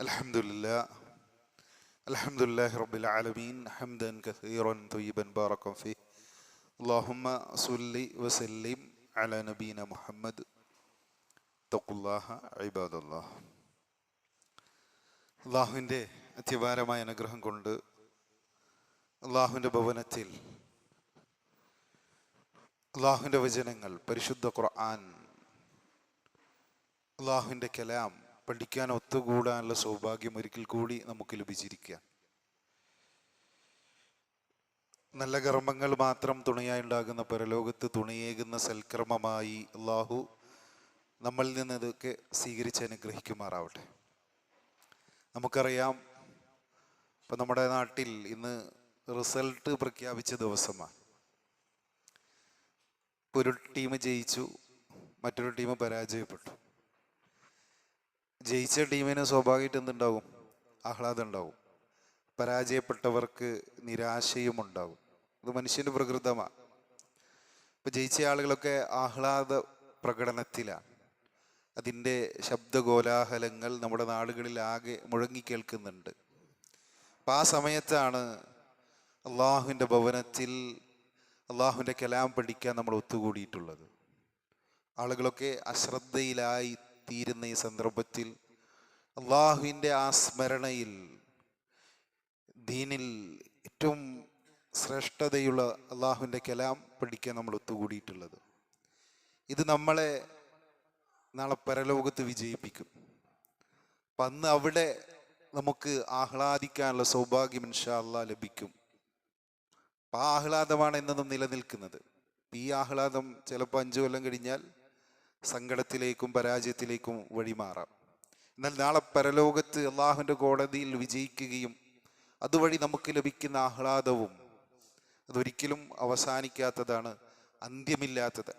അൽഹംദുലില്ലാ അൽഹംദുലില്ലാഹി റബ്ബിൽ ആലമീൻ ഹംദൻ കസീറൻ ത്വയ്യിബൻ ബാറകം ഫീഹി അല്ലാഹുമ്മ സ്വല്ലി വസല്ലിം അലാ നബീന മുഹമ്മദ് തഖുല്ലാഹ ഇബാദല്ലാഹ്. അള്ളാഹുവിൻ്റെ അത്യപാരമായ അനുഗ്രഹം കൊണ്ട് അള്ളാഹുവിൻ്റെ ഭവനത്തിൽ അള്ളാഹുവിൻ്റെ വചനങ്ങൾ, പരിശുദ്ധ ഖുർആൻ, അള്ളാഹുവിൻ്റെ കലാം പഠിക്കാൻ ഒത്തുകൂടാനുള്ള സൗഭാഗ്യം ഒരിക്കൽ കൂടി നമുക്ക് ലഭിച്ചിരിക്കുക. നല്ല കർമ്മങ്ങൾ മാത്രം തുണയായി ഉണ്ടാകുന്ന പരലോകത്ത് തുണയേകുന്ന സൽക്കർമ്മമായി അള്ളാഹു നമ്മളിൽ നിന്ന് ഇതൊക്കെ സ്വീകരിച്ച് അനുഗ്രഹിക്കുമാറാവട്ടെ. നമുക്കറിയാം, ഇപ്പം നമ്മുടെ നാട്ടിൽ ഇന്ന് റിസൾട്ട് പ്രഖ്യാപിച്ച ദിവസമാണ്. ഒരു ടീം ജയിച്ചു, മറ്റൊരു ടീം പരാജയപ്പെട്ടു. ജയിച്ച ടീമിന് സ്വാഭാവികമായിട്ട് എന്തുണ്ടാവും? ആഹ്ലാദം ഉണ്ടാവും. പരാജയപ്പെട്ടവർക്ക് നിരാശയും ഉണ്ടാവും. ഇത് മനുഷ്യൻ്റെ പ്രകൃതമാണ്. ഇപ്പം ജയിച്ച ആളുകളൊക്കെ ആഹ്ലാദ പ്രകടനത്തിലാണ്. അതിൻ്റെ ശബ്ദകോലാഹലങ്ങൾ നമ്മുടെ നാടുകളിൽ ആകെ മുഴങ്ങിക്കേൾക്കുന്നുണ്ട്. അപ്പം ആ സമയത്താണ് അള്ളാഹുവിൻ്റെ ഭവനത്തിൽ അള്ളാഹുവിൻ്റെ കലാം പഠിക്കാൻ നമ്മൾ ഒത്തുകൂടിയിട്ടുള്ളത്. ആളുകളൊക്കെ അശ്രദ്ധയിലായി തീരുന്ന ഈ സന്ദർഭത്തിൽ അള്ളാഹുവിൻ്റെ ആ സ്മരണയിൽ, ദീനിൽ ഏറ്റവും ശ്രേഷ്ഠതയുള്ള അള്ളാഹുവിൻ്റെ കലാം പഠിക്കാൻ നമ്മൾ ഒത്തുകൂടിയിട്ടുള്ളത്. ഇത് നമ്മളെ നാളെ പരലോകത്ത് വിജയിപ്പിക്കും. അപ്പം അന്ന് അവിടെ നമുക്ക് ആഹ്ലാദിക്കാനുള്ള സൗഭാഗ്യം ഇൻഷാ അല്ലാഹ് ലഭിക്കും. അപ്പം ആ ആഹ്ലാദമാണ് എന്നും നിലനിൽക്കുന്നത്. ഈ ആഹ്ലാദം ചിലപ്പോൾ 5 കൊല്ലം കഴിഞ്ഞാൽ സങ്കടത്തിലേക്കും പരാജയത്തിലേക്കും വഴിമാറാം. എന്നാൽ നാളെ പരലോകത്ത് അള്ളാഹുവിൻ്റെ കോടതിയിൽ വിജയിക്കുകയും അതുവഴി നമുക്ക് ലഭിക്കുന്ന ആഹ്ലാദവും അതൊരിക്കലും അവസാനിക്കാത്തതാണ്, അന്ത്യമില്ലാത്തത്.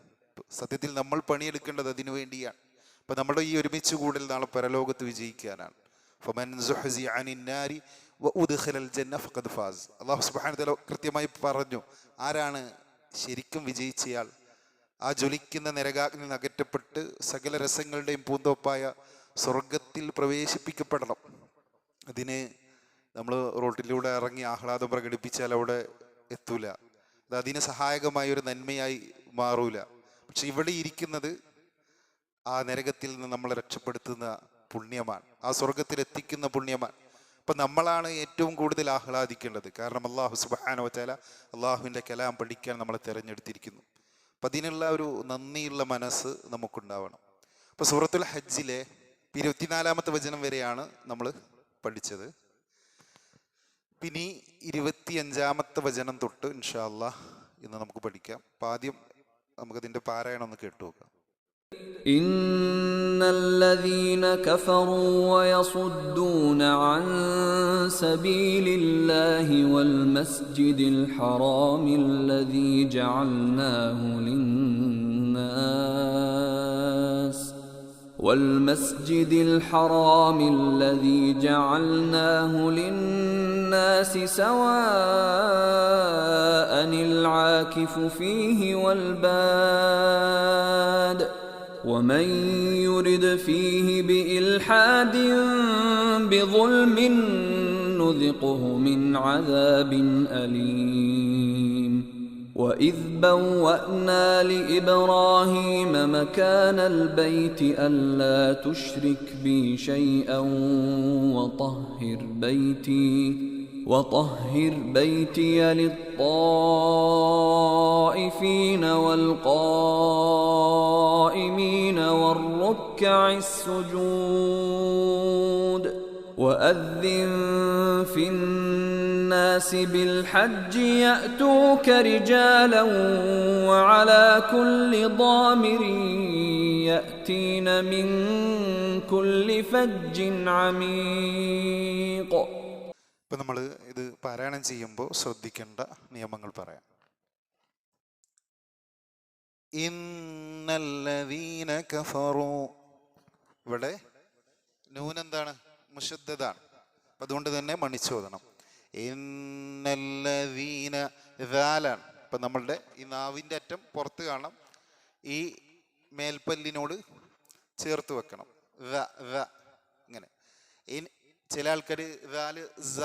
സത്യത്തിൽ നമ്മൾ പണിയെടുക്കേണ്ടത് അതിനു വേണ്ടിയാണ്. അപ്പം നമ്മുടെ ഈ ഒരുമിച്ച് കൂടൽ നാളെ പരലോകത്ത് വിജയിക്കാനാണ്. ഫമൻ സുഹ്സിഅ അനിൻ നാരി വഉദ്ഖിലൽ ജന്ന ഫഖദ് ഫാസ്. അല്ലാഹു സുബ്ഹാനഹു വ തആല കൃത്യമായി പറഞ്ഞു, ആരാണ് ശരിക്കും വിജയിച്ചയാൾ? ആ ജ്വലിക്കുന്ന നരകാഗ്നിയിൽ നിന്ന് അകറ്റപ്പെട്ട് സകല രസങ്ങളുടെയും പൂന്തോപ്പായ സ്വർഗത്തിൽ പ്രവേശിപ്പിക്കപ്പെടണം. അതിന് നമ്മൾ റോട്ടിലൂടെ ഇറങ്ങി ആഹ്ലാദം പ്രകടിപ്പിച്ചാൽ അവിടെ എത്തൂല. അത് അതിന് സഹായകമായ ഒരു നന്മയായി മാറൂല. പക്ഷെ ഇവിടെ ഇരിക്കുന്നത് ആ നരകത്തിൽ നിന്ന് നമ്മളെ രക്ഷപ്പെടുത്തുന്ന പുണ്യമാണ്, ആ സ്വർഗത്തിൽ എത്തിക്കുന്ന പുണ്യമാണ്. അപ്പം നമ്മളാണ് ഏറ്റവും കൂടുതൽ ആഹ്ലാദിക്കേണ്ടത്. കാരണം അല്ലാഹു സുബ്ഹാനഹു വ തആല അള്ളാഹുവിൻ്റെ കലാം പഠിക്കാൻ നമ്മളെ തിരഞ്ഞെടുത്തിരിക്കുന്നു. അപ്പം അതിനുള്ള ഒരു നന്ദിയുള്ള മനസ്സ് നമുക്കുണ്ടാവണം. അപ്പോൾ സൂറത്തുൽ ഹജ്ജിലെ 24-ാമത്തെ വചനം വരെയാണ് നമ്മൾ പഠിച്ചത്. പിന്നെ 25-ാമത്തെ വചനം തൊട്ട് ഇൻഷാ അല്ലാഹ് ഇന്ന് നമുക്ക് പഠിക്കാം. അപ്പം ആദ്യം നമുക്കതിൻ്റെ പാരായണം ഒന്ന് കേട്ടു നോക്കാം. إن الذين كفروا ويصدون عن سبيل الله والمسجد الحرام الذي جعلناه للناس سواء العاكف فيه والباد ومن يرد فيه بإلحاد بظلم نذقه من عذاب أليم وإذ بوأنا لإبراهيم مكان البيت ألا تشرك بي شيئا وطهر بيتي للطائفين والقائمين والركع السجود وأذن في الناس بالحج يأتوك رجالا وعلى كل ضامر يأتين من كل فج عميق. ഇപ്പം നമ്മൾ ഇത് പാരായണം ചെയ്യുമ്പോൾ ശ്രദ്ധിക്കേണ്ട നിയമങ്ങൾ പറയാം. ഇന്നല്ലദീന കഫറു, ഇവിടെ നൂനെന്താണ്? മുശദ്ദദാണ്. അപ്പം അതുകൊണ്ട് തന്നെ മണിച്ചോദണം. ഇന്നല്ലദീന ദാലാണ്. അപ്പം നമ്മളുടെ ഈ നാവിൻ്റെ അറ്റം പുറത്ത് കാണാം, ഈ മേൽപ്പല്ലിനോട് ചേർത്ത് വെക്കണം. ഇങ്ങനെ ചില ആൾക്കാർ ദാല് സ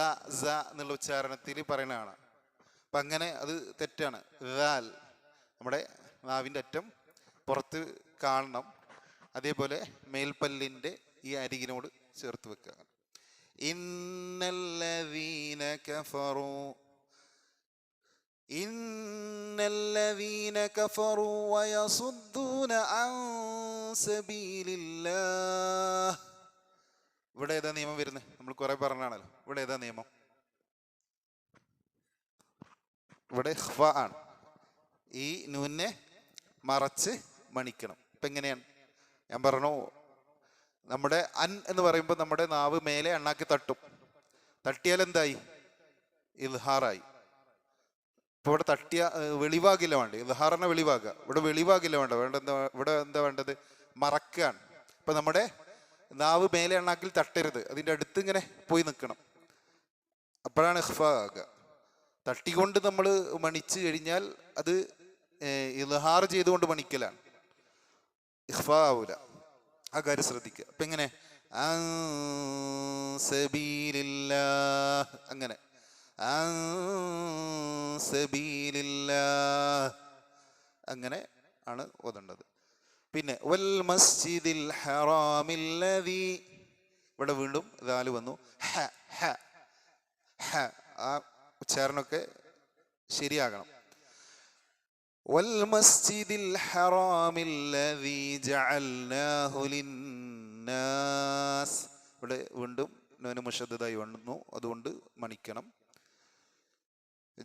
സ എന്നുള്ള ഉച്ചാരണത്തിൽ പറയണതാണ്. അപ്പം അങ്ങനെ അത് തെറ്റാണ്. ദാൽ നമ്മുടെ നാവിൻ്റെ അറ്റം പുറത്ത് കാണണം. അതേപോലെ മേൽപ്പല്ലിൻ്റെ ഈ അരികിനോട് ചേർത്ത് വെക്കുക. ഇന്നല്ലദീന കഫറൂ ഇന്നല്ലദീന കഫറൂ വയസുദ്ദൂന അൻ സബീലില്ലാഹ്. ഇവിടെ ഏതാ നിയമം വരുന്നത്? നമ്മൾ കുറെ പറഞ്ഞാണല്ലോ. ഇവിടെ ഏതാ നിയമം? ഇവിടെ ഖ്ഫ ആണ്. ഈ നൂനെ മറച്ച് മണിക്കണം. ഇപ്പം എങ്ങനെയാണ്? ഞാൻ പറഞ്ഞു, നമ്മുടെ അൻ എന്ന് പറയുമ്പോൾ നമ്മുടെ നാവ് മേലെ അണ്ണാക്കി തട്ടും. തട്ടിയാൽ എന്തായി? ഇൽഹാറായി. ഇപ്പോൾ ഇവിടെ തട്ടിയ വെളിവാകില്ല വേണ്ട. ഇൽഹാറിനെ വെളിവാകുക. ഇവിടെ വെളിവാകില്ല വേണ്ട. ഇവിടെ എന്താ വേണ്ടത്? മറക്കുകയാണ്. ഇപ്പം നമ്മുടെ നാവ് മേലെ അണ്ണാക്കിൽ തട്ടരുത്. അതിൻ്റെ അടുത്ത് ഇങ്ങനെ പോയി നിൽക്കണം. അപ്പോഴാണ് ഇഖ്ഫ ആകുക. തട്ടിക്കൊണ്ട് നമ്മൾ മണിച്ചു കഴിഞ്ഞാൽ അത് ഇൽഹാർ ചെയ്തുകൊണ്ട് മണിക്കലാണ്, ഇഖ്ഫ ആവൂല. ആ കാര്യം ശ്രദ്ധിക്കുക. അപ്പം എങ്ങനെ? അങ്ങനെ അങ്ങനെ ആണ് ഓതേണ്ടത്. പിന്നെ വൽ മസ്ജിദിൽ ഹറാമില്ലദീ, ഇവിടെ വീണ്ടും ദാല് വന്നു. ഹ ഹ ഹ, ആ ഉച്ചാരണമൊക്കെ ശരിയാകണം. വൽ മസ്ജിദിൽ ഹറാമില്ലദീ ജഅൽനാഹു ലിന്നാസ്. ഇവിടെ വീണ്ടും നൂന് മുശദ്ദദായി വന്നു, അതുകൊണ്ട് മണിക്കണം.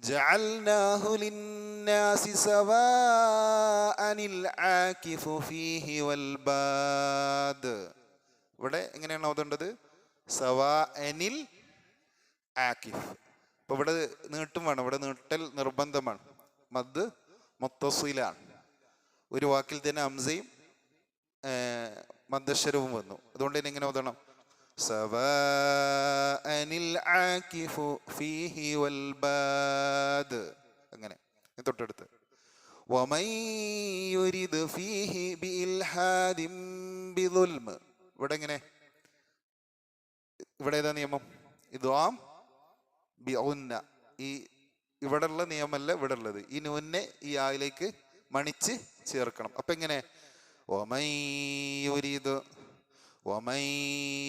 ജഅൽനാഹു ലിന്നാസി സവാഅനിൽ ആകിഫു ഫീഹി വൽ ബാദ്. ഇവിടെ എങ്ങനെയാണ് ഓതേണ്ടത്? സവാഅനിൽ ആകിഫ്. അപ്പൊ ഇവിടെ നീട്ടും വേണം. ഇവിടെ നീട്ടൽ നിർബന്ധമാണ്. മദ് മുത്തസിലാണ്. ഒരു വാക്കിൽ തന്നെ ഹംസയും മദ്ദശരവും വന്നു. അതുകൊണ്ട് തന്നെ ഇങ്ങനെ ഓതണം, സവാഅനിൽ ആകിഫു ഫീഹി വൽ ബാദ്. അങ്ങനെ തൊട്ടടുത്ത് വമൻ യുരിദ് ഫീഹി ബിഇൽഹാദിൻ ബിദുൽമ്. ഇവിടെ എങ്ങനെ? ഇവിടെ ഏതാ നിയമം? ഇദ്ഗാം ബിഉന്ന. ഈ ഇവിടെ ഉള്ള നിയമമല്ല ഇവിടെ ഉള്ളത്. ഈ നൂനെ ഈ ആയിലേക്ക് മണിച്ച് ചേർക്കണം. അപ്പൊ എങ്ങനെ? വമൻ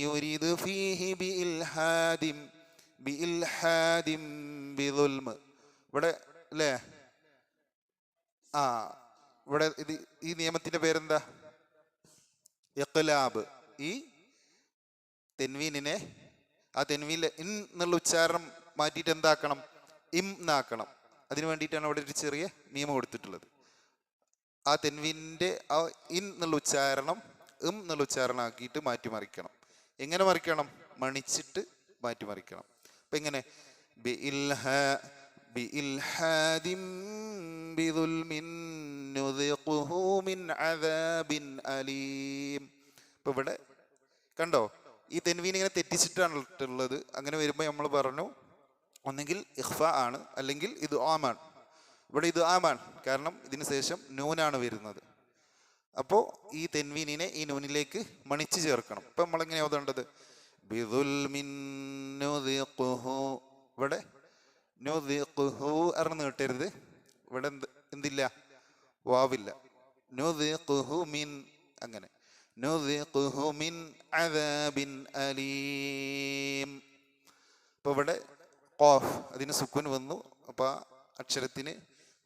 യുരിദ് ഫീഹി ബിഇൽഹാദിൻ ബിദുൽമ്. ഇവിടെ അല്ലേ? ഇവിടെ ഇത് ഈ നിയമത്തിന്റെ പേരെന്താ? ഇഖ്ലാബ്. ഈ തെൻവീനിനെ, ആ തെൻവീനിലെ ഇൻ എന്നുള്ള ഉച്ചാരണം മാറ്റിയിട്ട് എന്താക്കണം? ഇം എന്നാക്കണം. അതിനു വേണ്ടിയിട്ടാണ് അവിടെ ഒരു ചെറിയ നിയമം കൊടുത്തിട്ടുള്ളത്. ആ തെൻവീനിന്റെ ആ ഇൻ എന്നുള്ള ഉച്ചാരണം ഇം എന്നുള്ള ഉച്ചാരണം ആക്കിയിട്ട് മാറ്റിമറിക്കണം. എങ്ങനെ മറിക്കണം? മണിച്ചിട്ട് മാറ്റിമറിക്കണം. അപ്പൊ എങ്ങനെ? ബിഇൽഹാദിൻ ബിദുൽമിൻ നുദിഖുഹു മിൻ അദാബിൻ അലീം. ഇപ്പൊ ഇവിടെ കണ്ടോ? ഈ തെൻവീൻ ഇങ്ങനെ തെറ്റിച്ചിട്ടാണുള്ളത്. അങ്ങനെ വരുമ്പോൾ നമ്മൾ പറഞ്ഞു, ഒന്നെങ്കിൽ ഇഖ്ഫ ആണ്, അല്ലെങ്കിൽ ഇത് ആമാണ്. ഇവിടെ ഇത് ആമാണ്, കാരണം ഇതിന് ശേഷം നൂനാണ് വരുന്നത്. അപ്പോൾ ഈ തെൻവീനിനെ ഈ നൂനിലേക്ക് മണിച്ച് ചേർക്കണം. ഇപ്പം നമ്മളെങ്ങനെ ഓതേണ്ടത്? ബിദുൽമിൻ നുദിഖുഹു. ഇവിടെ നുദിഖുഹു അറിഞ്ഞ് നീട്ടരുത്. ഇവിടെ എന്തില്ല? വാവില്ല. നുദിഖുഹു മിൻ. അങ്ങനെ നുദിഖുഹു മിൻ അദാബിൻ അലീം. അപ്പോൾ ഇവിടെ ഖാഫ്, അതിന് സുക്കൂൻ വന്നു. അപ്പോൾ ആ അക്ഷരത്തിന്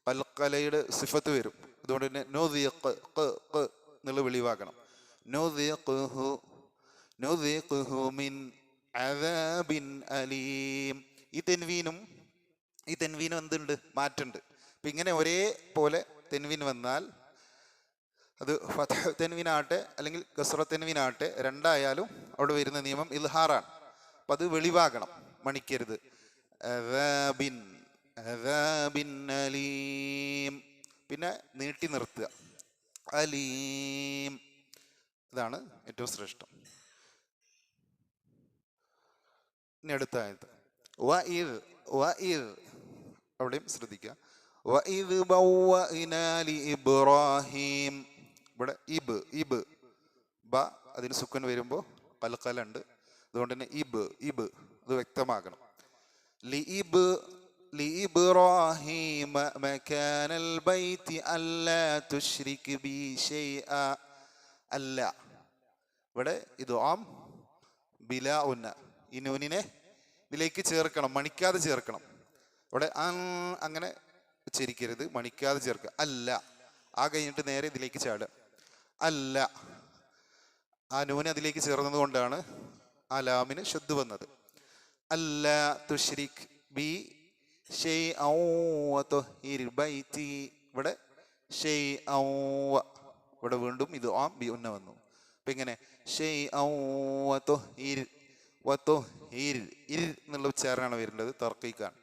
ഖൽഖലയുടെ സിഫത്ത് വരും. അതുകൊണ്ട് തന്നെ നുദിഖ് എന്നുള്ള വെളിവാക്കണം. നുദിഖുഹു മിൻ അദാബിൻ അലീം. ഈ തെൻവീനും എന്തുണ്ട്? മാറ്റുണ്ട്. അപ്പം ഇങ്ങനെ ഒരേപോലെ തെൻവീൻ വന്നാൽ അത് ഫത്ഹ് തെൻവീനാകട്ടെ അല്ലെങ്കിൽ കസ്റ തെൻവീനാകട്ടെ, രണ്ടായാലും അവിടെ വരുന്ന നിയമം ഇൽഹാറാണ്. അപ്പം അത് വെളിവാകണം, മണിക്കരുത്. അദാബിൻ അലീം. പിന്നെ നീട്ടി നിർത്തുക. അലീം. ഇതാണ് ഏറ്റവും ശ്രേഷ്ഠം. ഇനി അടുത്ത ആയത്ത് വഇദ്. അവിടെയും ശ്രദ്ധിക്കുക. വഇദ് ബവ്വഅനാ ലിഇബ്രാഹീം. ഇവിടെ ഇബ് ബ അതിന് സുക്കൻ വരുമ്പോൾ ഖൽഖലുണ്ട്. അതുകൊണ്ട് തന്നെ ഇബ് ഇബ് ഇത് വ്യക്തമാകണം. لإبراهيم مكان البيت ألا تشرك بي شيئا. അല്ല ഇവിടെ ഇത് ആം ബിലാ ഉന്ന. ഈ നൂനിനെ ഇതിലേക്ക് ചേർക്കണം, മണിക്കാതെ ചേർക്കണം. ഇവിടെ അങ്ങനെ ഉച്ചരിക്കരുത്, മണിക്കാതെ ചേർക്കുക. അല്ല ആ കഴിഞ്ഞിട്ട് നേരെ ഇതിലേക്ക് ചാടുക. അല്ല ആ നൂന് അതിലേക്ക് ചേർന്നത് കൊണ്ടാണ് ആ ലാമിന് ശുദ്ധ വന്നത്. അല്ല തുശ്രിക് ബി ഷൈഅൻ വതുഹിർ ബൈതി. ഇവിടെ ഷൈഅൻ, ഇവിടെ വീണ്ടും ഇത് ആം ബി ഉന്ന വന്നു. അപ്പൊ ഇങ്ങനെ ഷൈഅൻ വതുഹിർ, വതുഹിർ ഇർ എന്നുള്ള ഉച്ചാരണമാണ് വരേണ്ടത്, തർക്കീക്കാണ്.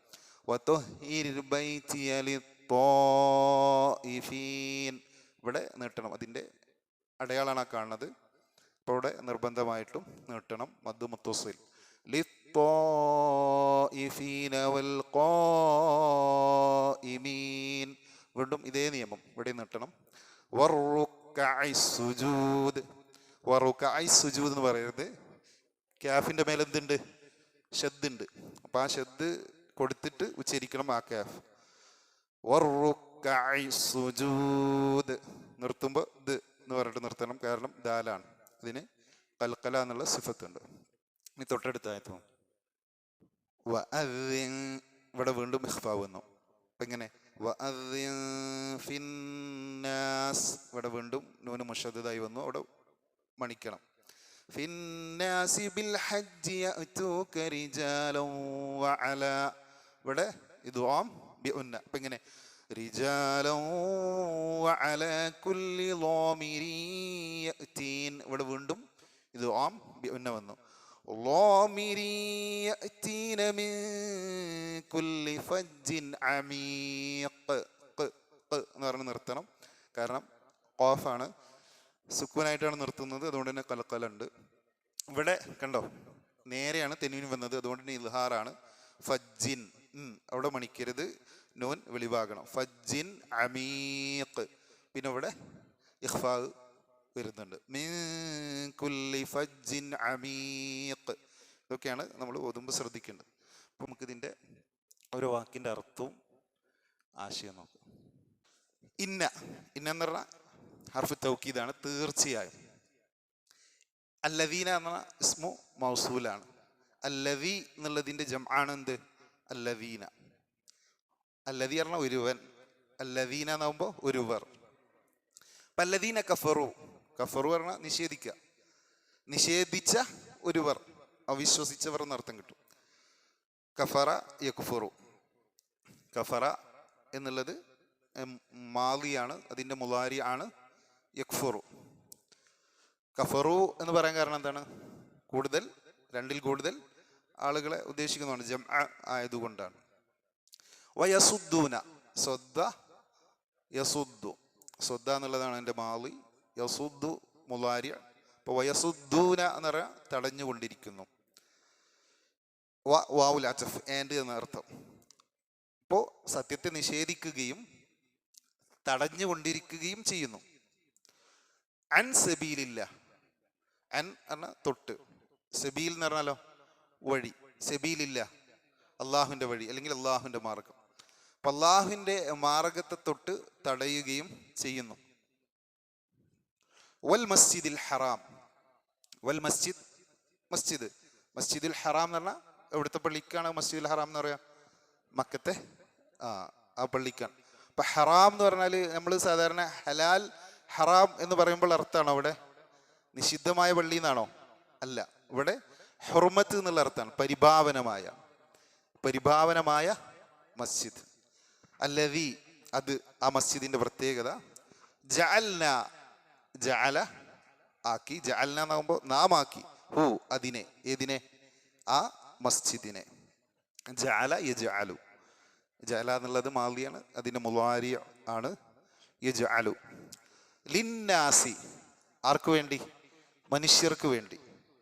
വതുഹിർ ബൈതി ലിത്വാഇഫീൻ. ഇവിടെ നീട്ടണം, അതിന്റെ അടയാളാണ് കാണുന്നത്. അപ്പോൾ ഇവിടെ നിർബന്ധമായിട്ടും നീട്ടണം, മദ്ദ് മുത്തസിൽ. ലിത്വാഇഫീന വൽ ഖായിമീൻ. വീണ്ടും ഇതേ നിയമം ഇവിടെ നീട്ടണം. വറുക്കഇ സുജൂദ്. വറുക്കഇ സുജൂദ് എന്ന് പറയുന്നത് കാഫിന്റെ മേലെ എന്തുണ്ട്? ഷദ്ദുണ്ട്. അപ്പൊ ആ ഷദ്ദ് കൊടുത്തിട്ട് ഉച്ചരിക്കണം ആ കാഫ്. വറുക്കഇ സുജൂദ്. നിർത്തുമ്പോൾ ഇത് എന്ന് പറഞ്ഞിട്ട് നിർത്തണം, കാരണം ദാലാണ്. ഇതിന് കൽക്കല എന്നുള്ള സിഫത്തുണ്ട്. ഇനി തൊട്ടടുത്ത ആയത്ത് വഅദ്ദിൻ. ഇവിടെ വീണ്ടും ഇഖ്ഫാ വന്നു. അപ്പൊ ഇങ്ങനെ വഅദ്ദിൻ ഫിന്നാസ്. ഇവിടെ വീണ്ടും നൂന് മുശദ്ദദായി വന്നു, അവിടെ മണിക്കണം. ഫിന്നാസി ബിൽ ഹജ്ജി യഅതൂക റിജാലൻ വഅലാ. ഇവിടെ ഇത് ആം ബി ഉന്ന. അപ്പൊ ഇങ്ങനെ റിജാലൻ വഅലാ കുല്ലി ളാമിരിൻ യഅതീൻ. ഇവിടെ വീണ്ടും ഇത് ആം ബി ഉന്ന വന്നു. ളാമിരിൻ യഅതീന മിൻ കുല്ലി ഫജ്ജിൻ അമീഖ്. എന്ന് പറഞ്ഞ് നിർത്തണം, കാരണം ഖാഫാണ്, സുക്കൂനായിട്ടാണ് നിർത്തുന്നത്, അതുകൊണ്ട് തന്നെ കലക്കലുണ്ട്. ഇവിടെ കണ്ടോ നേരെയാണ് തെൻവീൻ വന്നത്, അതുകൊണ്ട് തന്നെ ഇൽഹാറാണ്. ഫജ്ജിൻ, അവിടെ മണിക്കരുത്, നൂൻ വെളിവാകണം. ഫജ്ജിൻ അമീഖ്. പിന്നെ ഇവിടെ ഇഖ്ഫാ വരുന്നുണ്ട്. മിൻ കുല്ലി ഫജ്ജിൻ അമീഖ്. ഇതൊക്കെയാണ് നമ്മൾ ഓതുമ്പോൾ ശ്രദ്ധിക്കേണ്ടത്. അപ്പൊ നമുക്ക് ഇതിന്റെ ഓരോ വാക്കിന്റെ അർത്ഥവും ആശയം നോക്കാം. ഇന്ന എന്ന് പറഞ്ഞാൽ ഹർഫ് തൗക്കീദാണ്, തീർച്ചയായും. അല്ലദീന എന്ന ഇസ്മു മൗസൂലാണ്. അല്ലദീ എന്നുള്ളതിന്റെ ജംആണ് എന്ത്? അല്ലദീന. അല്ലദീ പറഞ്ഞാൽ ഒരുവൻ, അല്ലദീന എന്നാകുമ്പോൾ ഒരുവർ. അപ്പൊ അല്ലദീന കഫറു. കഫറു പറഞ്ഞാൽ നിഷേധിക്കുക, നിഷേധിച്ച ഒരുവർ, അവിശ്വസിച്ചവർ എന്നർത്ഥം കിട്ടും. കഫറ യക്ഫുറു. കഫറ എന്നുള്ളത് മാലിയാണ്, അതിന്റെ മുലാരി ആണ് യക്ഫുറു. കഫറു എന്ന് പറയാൻ കാരണം എന്താണ്? കൂടുതൽ, രണ്ടിൽ കൂടുതൽ ആളുകളെ ഉദ്ദേശിക്കുന്നതാണ്, ജംഅ ആയതുകൊണ്ടാണ്. വയസുദ്ദൂന. സ്വദ്ദ യസുദ്ദു. സ്വദ്ദ എന്നുള്ളതാണ് എൻ്റെ മാലി. യസുദ്ദു മുലാരി. അപ്പൊ വയസുദ്ദൂന എന്ന് പറയാൻ തടഞ്ഞുകൊണ്ടിരിക്കുന്നു. വാവുൽ അത്ഫ്, ആൻഡ് എന്ന അർത്ഥം. ഇപ്പോ സത്യത്തെ നിഷേധിക്കുകയും തടഞ്ഞുകൊണ്ടിരിക്കുകയും ചെയ്യുന്നു. അൻ സബീലില്ല. അൻ പറഞ്ഞ തൊട്ട്, സബീൽ എന്ന് പറഞ്ഞാലോ വഴി. സബീലില്ല അള്ളാഹുവിന്റെ വഴി, അല്ലെങ്കിൽ അള്ളാഹുവിന്റെ മാർഗം. അപ്പൊ അള്ളാഹുവിന്റെ മാർഗത്തെ തൊട്ട് തടയുകയും ചെയ്യുന്നു. വൽ മസ്ജിദിൽ ഹറാം. വൽ മസ്ജിദ്, മസ്ജിദ്. മസ്ജിദുൽ ഹറാം എന്ന് പറഞ്ഞാൽ എവിടുത്തെ പള്ളിക്കാണ് മസ്ജിദുൽ ഹറാം എന്ന് പറയാ? മക്കത്തെ ആ പള്ളിക്കാണ്. അപ്പൊ ഹറാം എന്ന് പറഞ്ഞാൽ നമ്മൾ സാധാരണ ഹലാൽ ഹറാം എന്ന് പറയുമ്പോൾ അർത്ഥമാണോ അവിടെ നിഷിദ്ധമായ പള്ളി എന്നാണോ? അല്ല, ഇവിടെ ഹുർമത്ത് എന്നുള്ള അർത്ഥമാണ്, പരിഭാവനമായ, പരിഭാവനമായ മസ്ജിദ്. അല്ലദീ, അത്, ആ മസ്ജിദിന്റെ പ്രത്യേകത. ജഅൽന, ജഅല ആക്കി, ജഅൽന എന്നാകുമ്പോൾ നാം ആക്കി, ഹു അതിനെ, ഏതിനെ? ആ മസ്ജിദിനെ. ജഅല യജ്അലു. ജഅല എന്നുള്ളത് മാലിയാണ്, അതിന്റെ മുളാരി ആണ് യജ്അലു. ലിന്നാസി, ആർക്ക് വേണ്ടി? മനുഷ്യർക്ക് വേണ്ടി.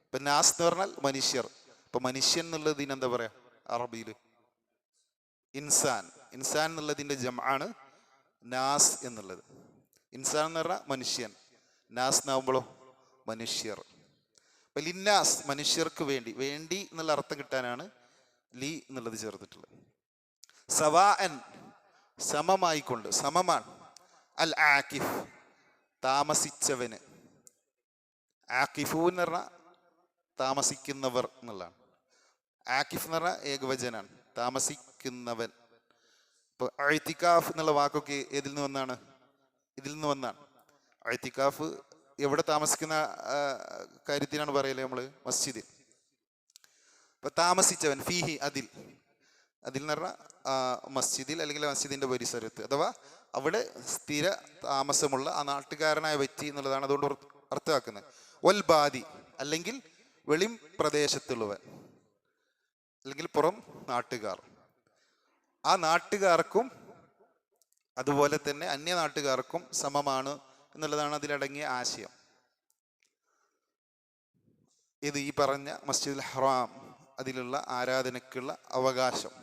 ഇപ്പൊ നാസ് എന്ന് പറഞ്ഞാൽ മനുഷ്യർ. ഇപ്പൊ മനുഷ്യൻ എന്നുള്ളതിന് എന്താ പറയാ അറബിയിൽ? ഇൻസാൻ. ഇൻസാൻ എന്നുള്ളതിന്റെ ജംആണ് നാസ് എന്നുള്ളത്. ഇൻസാൻ എന്ന് പറഞ്ഞാൽ മനുഷ്യൻ, നാസ് എന്നാവുമ്പോഴോ മനുഷ്യർ. അപ്പൊ ലിന്നാസ് മനുഷ്യർക്ക് വേണ്ടി, വേണ്ടി എന്നുള്ള അർത്ഥം കിട്ടാനാണ് ലി എന്നുള്ളത് ചേർത്തിട്ടുള്ളത്. സവാഅൻ സമമായിക്കൊണ്ട്, സമമാണ്. അൽ ആക്കിഫ് താമസിച്ചവന്, ആക്കിഫു എന്ന് പറഞ്ഞാൽ താമസിക്കുന്നവർ എന്നുള്ളതാണ്. ആക്കിഫ് എന്ന് പറഞ്ഞാൽ ഏകവചനാണ്, താമസിക്കുന്നവൻ. ഇപ്പൊ അഴ്ത്തിക്കാഫ് എന്നുള്ള വാക്കൊക്കെ ഇതിൽ നിന്ന് വന്നാണ്. അഴ്ത്തിക്കാഫ് എവിടെ താമസിക്കുന്ന കാര്യത്തിനാണ് പറയല് നമ്മള്? മസ്ജിദിൽ. അപ്പൊ താമസിച്ചവൻ, ഫീഹി അതിൽ എന്ന് പറഞ്ഞാൽ മസ്ജിദിൽ അല്ലെങ്കിൽ മസ്ജിദിന്റെ പരിസരത്ത്, അഥവാ അവിടെ സ്ഥിര താമസമുള്ള ആ നാട്ടുകാരനായ വ്യക്തി എന്നുള്ളതാണ് അതുകൊണ്ട് അർത്ഥമാക്കുന്നത്. വൽ ബാദി അല്ലെങ്കിൽ വെളിം പ്രദേശത്തുള്ളവൻ അല്ലെങ്കിൽ പുറം നാട്ടുകാർ. ആ നാട്ടുകാർക്കും അതുപോലെ തന്നെ അന്യ നാട്ടുകാർക്കും സമമാണ് എന്നുള്ളതാണ് അതിലടങ്ങിയ ആശയം. ഇത് ഈ പറഞ്ഞ മസ്ജിദുൽ ഹറാം, അതിലുള്ള ആരാധനക്കുള്ള അവകാശം.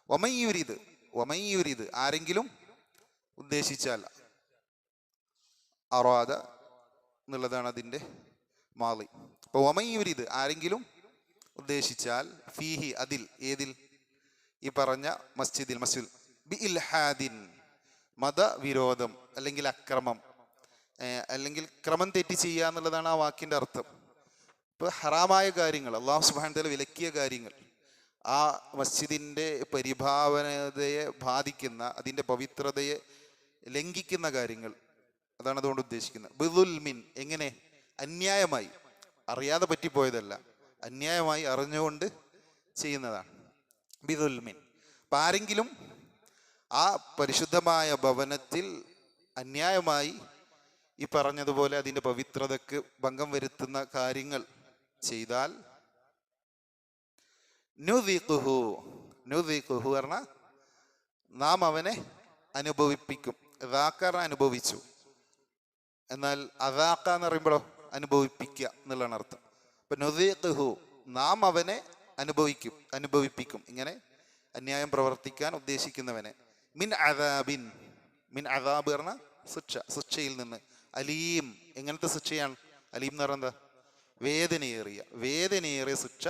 വമയ്യൂരിത് ആരെങ്കിലും ഉദ്ദേശിച്ചാൽ, അറാദ എന്നുള്ളതാണ് അതിൻ്റെ മാളി. അപ്പൊ വമയ്യൂരിത് ആരെങ്കിലും ഉദ്ദേശിച്ചാൽ, ഫീഹി അതിൽ, ഏതിൽ? ഈ പറഞ്ഞ മസ്ജിദ് ബി ഇൽഹാദിൻ മതവിരോധം അല്ലെങ്കിൽ അക്രമം അല്ലെങ്കിൽ ക്രമം തെറ്റി ചെയ്യുക എന്നുള്ളതാണ് ആ വാക്കിന്റെ അർത്ഥം. ഇപ്പൊ ഹറാമായ കാര്യങ്ങൾ, അല്ലാഹു സുബ്ഹാനഹു വതആല വിലക്കിയ കാര്യങ്ങൾ, ആ മസ്ജിദിന്റെ പരിഭാവനതയെ ബാധിക്കുന്ന, അതിന്റെ പവിത്രതയെ ലംഘിക്കുന്ന കാര്യങ്ങൾ, അതാണ് അതുകൊണ്ട് ഉദ്ദേശിക്കുന്നത്. ബിദുൽമിൻ എങ്ങനെ? അന്യായമായി, അറിയാതെ പറ്റിപ്പോയതല്ല, അന്യായമായി അറിഞ്ഞുകൊണ്ട് ചെയ്യുന്നതാണ് ബിദുൽമിൻ. അപ്പൊ ആരെങ്കിലും ആ പരിശുദ്ധമായ ഭവനത്തിൽ അന്യായമായി ഈ പറഞ്ഞതുപോലെ അതിന്റെ പവിത്രതക്ക് ഭംഗം വരുത്തുന്ന കാര്യങ്ങൾ ചെയ്താൽ, നുദീഖുഹു പറഞ്ഞാൽ നാം അവനെ അനുഭവിപ്പിക്കും. ദാക്കറ അനുഭവിച്ചു, എന്നാൽ അദാക്ക എന്ന് പറയുമ്പോഴോ അനുഭവിപ്പിക്കുക എന്നുള്ളതാണ് അർത്ഥം. അപ്പൊ നുദീഖുഹു നാം അവനെ അനുഭവിപ്പിക്കും. ഇങ്ങനെ അന്യായം പ്രവർത്തിക്കാൻ ഉദ്ദേശിക്കുന്നവനെ. മിൻ അദാബ് പറഞ്ഞ ശിക്ഷയിൽ നിന്ന്. അലീം എങ്ങനത്തെ ശിക്ഷയാണ്? അലീം എന്ന് പറഞ്ഞാൽ എന്താ? വേദനയേറിയ ശിക്ഷ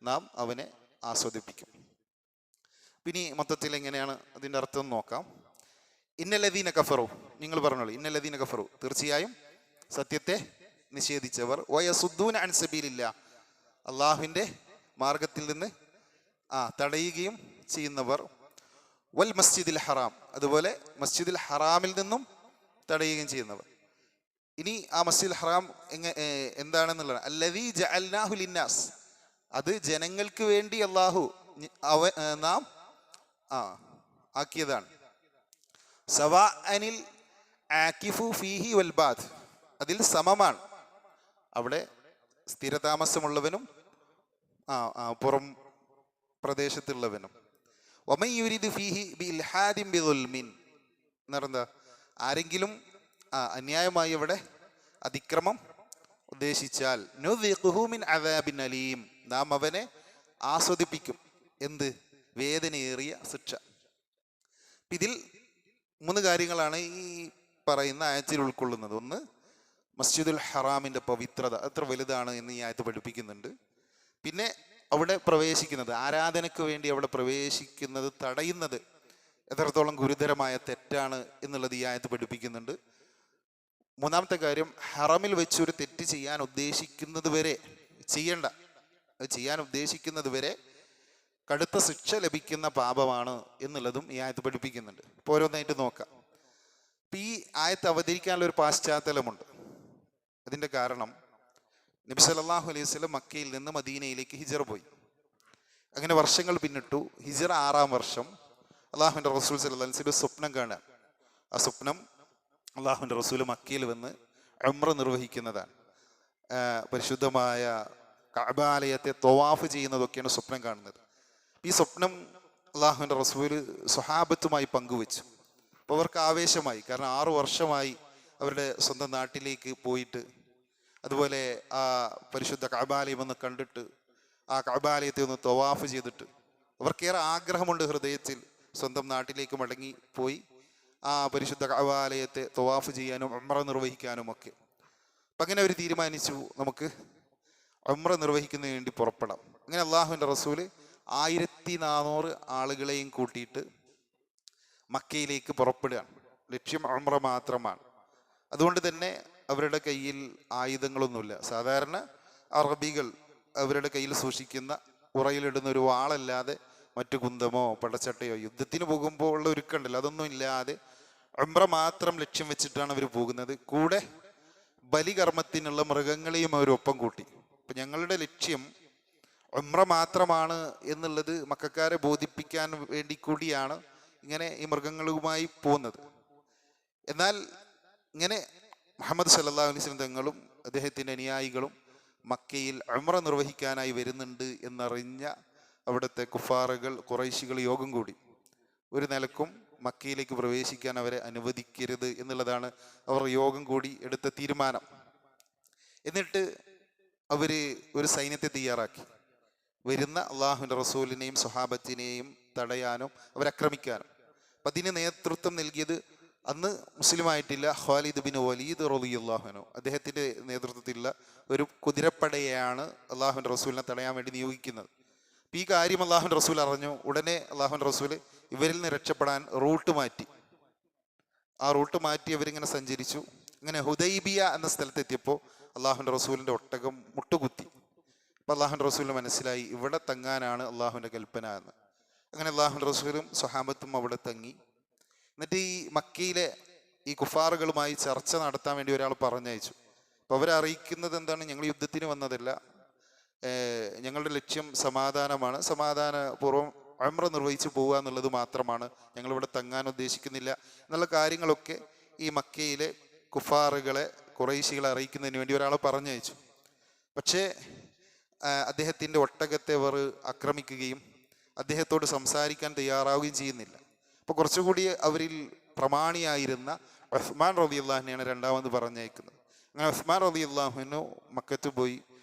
നാം അവനെ ആസ്വദിപ്പിക്കും. പിന്നെ മൊത്തത്തിൽ എങ്ങനെയാണ് അതിൻ്റെ അർത്ഥം നോക്കാം. ഇന്നല്ലദീന കഫറു, നിങ്ങൾ പറഞ്ഞോളൂ. ഇന്നല്ലദീന കഫറു തീർച്ചയായും സത്യത്തെ നിഷേധിച്ചവർ, വയസുദ്ദൂന അൻ സബീലില്ലാ അള്ളാഹുവിൻ്റെ മാർഗത്തിൽ നിന്ന് തടയുകയും ചെയ്യുന്നവർ, വൽ മസ്ജിദിൽ ഹറാം അതുപോലെ മസ്ജിദിൽ ഹറാമിൽ നിന്നും തടയുകയും ചെയ്യുന്നവർ. ഇനി ആ മസ്ജിദുൽ ഹറാം എന്താണെന്നുള്ളത്, അല്ലദീ ജഅൽനാഹു ലിന്നാസ്, അത് ജനങ്ങൾക്ക് വേണ്ടി അല്ലാഹു നാം ആക്കിയതാണ്. സവാഅനിൽ ആകിഫു ഫീഹി വൽ ബാദ്, അതിൽ സമമാണ്, അവിടെ സ്ഥിരതാമസമുള്ളവനും പുറം പ്രദേശത്തുള്ളവനും. വമൻ യുരിദു ഫീഹി ബിൽഹാദിൻ ബിദുൽമിൻ എന്ന് പറഞ്ഞാ ആരെങ്കിലും അന്യായമായി അവിടെ അതിക്രമം ഉദ്ദേശിച്ചാൽ, നുദീഖുഹു മിൻ അദാബിൻ അലീം നാം അവനെ ആസ്വദിപ്പിക്കും. എന്ത്? വേദനയേറിയ ശിക്ഷ. ഇതിൽ 3 കാര്യങ്ങളാണ് ഈ പറയുന്ന ആയത്തിൽ ഉൾക്കൊള്ളുന്നത്. ഒന്ന്, മസ്ജിദുൽ ഹറാമിന്റെ പവിത്രത എത്ര വലുതാണ് എന്ന് ഈ ആയത്ത് പഠിപ്പിക്കുന്നുണ്ട്. പിന്നെ അവിടെ പ്രവേശിക്കുന്നത്, ആരാധനയ്ക്ക് വേണ്ടി അവിടെ പ്രവേശിക്കുന്നത് തടയുന്നത് എത്രത്തോളം ഗുരുതരമായ തെറ്റാണ് എന്നുള്ളത് ഈ ആയത്ത് പഠിപ്പിക്കുന്നുണ്ട്. 3-ാമത്തെ കാര്യം, ഹറമിൽ വെച്ചൊരു തെറ്റ് ചെയ്യാൻ ഉദ്ദേശിക്കുന്നത് വരെ ചെയ്യാൻ ഉദ്ദേശിക്കുന്നത് വരെ കടുത്ത ശിക്ഷ ലഭിക്കുന്ന പാപമാണ് എന്നുള്ളതും ഈ ആയത്ത് പഠിപ്പിക്കുന്നുണ്ട്. ഇപ്പോൾ ഓരോന്നായിട്ട് നോക്കാം. ഇപ്പം ഈ ആയത്ത് അവതരിക്കാനുള്ള ഒരു പാശ്ചാത്തലമുണ്ട്. അതിൻ്റെ കാരണം, നബി സല്ലല്ലാഹു അലൈഹി വസല്ലം മക്കയിൽ നിന്ന് മദീനയിലേക്ക് ഹിജറ പോയി. അങ്ങനെ വർഷങ്ങൾ പിന്നിട്ടു. ഹിജറ 6-ാം വർഷം അള്ളാഹുവിൻ്റെ റസൂൽ സല്ലല്ലാഹു അലൈഹി വസല്ലം സ്വപ്നം കാണാൻ. ആ സ്വപ്നം അള്ളാഹുവിൻ്റെ റസൂൽ മക്കയിൽ വന്ന് ഉംറ നിർവഹിക്കുന്നതാണ്. പരിശുദ്ധമായ കഅബാലയത്തെ ത്വവാഫ് ചെയ്യുന്നതൊക്കെയാണ് സ്വപ്നം കാണുന്നത്. ഈ സ്വപ്നം അള്ളാഹുവിൻ്റെ റസൂൽ സ്വഹാബത്തുമായി പങ്കുവെച്ചു. അപ്പോൾ അവർക്ക് ആവേശമായി. കാരണം 6 വർഷമായി അവരുടെ സ്വന്തം നാട്ടിലേക്ക് പോയിട്ട്, അതുപോലെ ആ പരിശുദ്ധ കഅബാലയം ഒന്ന് കണ്ടിട്ട്, ആ കഅബാലയത്തെ ഒന്ന് ത്വവാഫ് ചെയ്തിട്ട് അവർക്കേറെ ആഗ്രഹമുണ്ട് ഹൃദയത്തിൽ സ്വന്തം നാട്ടിലേക്ക് മടങ്ങി പോയി ആ പരിശുദ്ധ കഅബാലയത്തെ ത്വവാഫ് ചെയ്യാനും ഉംറ നിർവഹിക്കാനും ഒക്കെ. അപ്പം അങ്ങനെ അവർ തീരുമാനിച്ചു, നമുക്ക് ഉംറ നിർവഹിക്കുന്നതിന് വേണ്ടി പുറപ്പെടാം. അങ്ങനെ അള്ളാഹുവിൻ്റെ റസൂല് 1400 ആളുകളെയും കൂട്ടിയിട്ട് മക്കയിലേക്ക് പുറപ്പെടുകയാണ്. ലക്ഷ്യം ഉംറ മാത്രമാണ്. അതുകൊണ്ട് തന്നെ അവരുടെ കയ്യിൽ ആയുധങ്ങളൊന്നുമില്ല. സാധാരണ അറബികൾ അവരുടെ കയ്യിൽ സൂക്ഷിക്കുന്ന ഉറയിലിടുന്ന ഒരു വാളല്ലാതെ മറ്റു കുന്തമോ പടച്ചട്ടയോ യുദ്ധത്തിന് പോകുമ്പോൾ ഉള്ള ഒരുക്കണ്ടല്ലോ, അതൊന്നും ഇല്ലാതെ ഉംറ മാത്രം ലക്ഷ്യം വെച്ചിട്ടാണ് അവർ പോകുന്നത്. കൂടെ ബലികർമ്മത്തിനുള്ള മൃഗങ്ങളെയും അവരൊപ്പം കൂട്ടി. അപ്പം ഞങ്ങളുടെ ലക്ഷ്യം ഉംറ മാത്രമാണ് എന്നുള്ളത് മക്കക്കാരെ ബോധിപ്പിക്കാൻ വേണ്ടി കൂടിയാണ് ഇങ്ങനെ ഈ മൃഗങ്ങളുമായി പോകുന്നത്. എന്നാൽ ഇങ്ങനെ മുഹമ്മദ് സല്ലല്ലാഹു അലൈഹി വസല്ലം തങ്ങളും അദ്ദേഹത്തിൻ്റെ അനുയായികളും മക്കയിൽ ഉംറ നിർവഹിക്കാനായി വരുന്നുണ്ട് എന്നറിഞ്ഞ അവിടുത്തെ കുഫാറുകൾ ഖുറൈശികൾ യോഗം കൂടി. ഒരു നിലക്കും മക്കയിലേക്ക് പ്രവേശിക്കാൻ അവരെ അനുവദിക്കരുത് എന്നുള്ളതാണ് അവർ യോഗം കൂടി എടുത്ത തീരുമാനം. എന്നിട്ട് അവർ ഒരു സൈന്യത്തെ തയ്യാറാക്കി. വരുന്ന അള്ളാഹുവിൻ്റെ റസൂലിനെയും സ്വഹാബത്തിനെയും തടയാനും അവരാക്രമിക്കാനും. അപ്പം അതിന് നേതൃത്വം നൽകിയത് അന്ന് മുസ്ലിമായിട്ടില്ല ഖാലിദ് ബിൻ വലീദ് റളിയല്ലാഹു അൻഹു. അദ്ദേഹത്തിൻ്റെ നേതൃത്വത്തിലുള്ള ഒരു കുതിരപ്പടയെയാണ് അള്ളാഹുവിൻ്റെ റസൂലിനെ തടയാൻ വേണ്ടി നിയോഗിക്കുന്നത്. ഈ കാര്യം അള്ളാഹുവിൻ്റെ റസൂൽ അറിഞ്ഞു. ഉടനെ അള്ളാഹുവിൻ്റെ റസൂൽ ഇവരിൽ നിന്ന് രക്ഷപ്പെടാൻ റൂട്ട് മാറ്റി. ആ റൂട്ട് മാറ്റി അവരിങ്ങനെ സഞ്ചരിച്ചു. ഇങ്ങനെ ഹുദൈബിയ എന്ന സ്ഥലത്തെത്തിയപ്പോൾ അള്ളാഹുവിൻ്റെ റസൂലിൻ്റെ ഒട്ടകം മുട്ടുകുത്തി. അപ്പോൾ അള്ളാഹുവിൻ്റെ റസൂലിന് മനസ്സിലായി ഇവിടെ തങ്ങാനാണ് അള്ളാഹുവിൻ്റെ കൽപ്പന എന്ന്. അങ്ങനെ അള്ളാഹുവിൻ്റെ റസൂലും സ്വഹാബത്തും അവിടെ തങ്ങി. എന്നിട്ട് ഈ മക്കയിലെ ഈ കുഫാറുകളുമായി ചർച്ച നടത്താൻ വേണ്ടി ഒരാൾ പറഞ്ഞയച്ചു. അപ്പോൾ അവരറിയിക്കുന്നത് എന്താണ്? ഞങ്ങൾ യുദ്ധത്തിന് വന്നതല്ല, ഞങ്ങളുടെ ലക്ഷ്യം സമാധാനമാണ്, സമാധാനപൂർവ്വം ഉംറ നിർവഹിച്ചു പോവുക എന്നുള്ളത് മാത്രമാണ്, ഞങ്ങളിവിടെ തങ്ങാൻ ഉദ്ദേശിക്കുന്നില്ല എന്നുള്ള കാര്യങ്ങളൊക്കെ ഈ മക്കയിലെ കുഫാറുകളെ ഖുറൈശികളെ അറിയിക്കുന്നതിന് വേണ്ടി ഒരാളെ പറഞ്ഞയച്ചു. പക്ഷേ അദ്ദേഹത്തിൻ്റെ ഒട്ടകത്തെ അവർ ആക്രമിക്കുകയും അദ്ദേഹത്തോട് സംസാരിക്കാൻ തയ്യാറാവുകയും ചെയ്യുന്നില്ല. അപ്പോൾ കുറച്ചുകൂടി അവരിൽ പ്രമാണിയായിരുന്ന ഉസ്മാൻ റളിയല്ലാഹുവിനെയാണ് രണ്ടാമത് പറഞ്ഞയക്കുന്നത്. അങ്ങനെ ഉസ്മാൻ റളിയല്ലാഹു മക്കത്ത് പോയി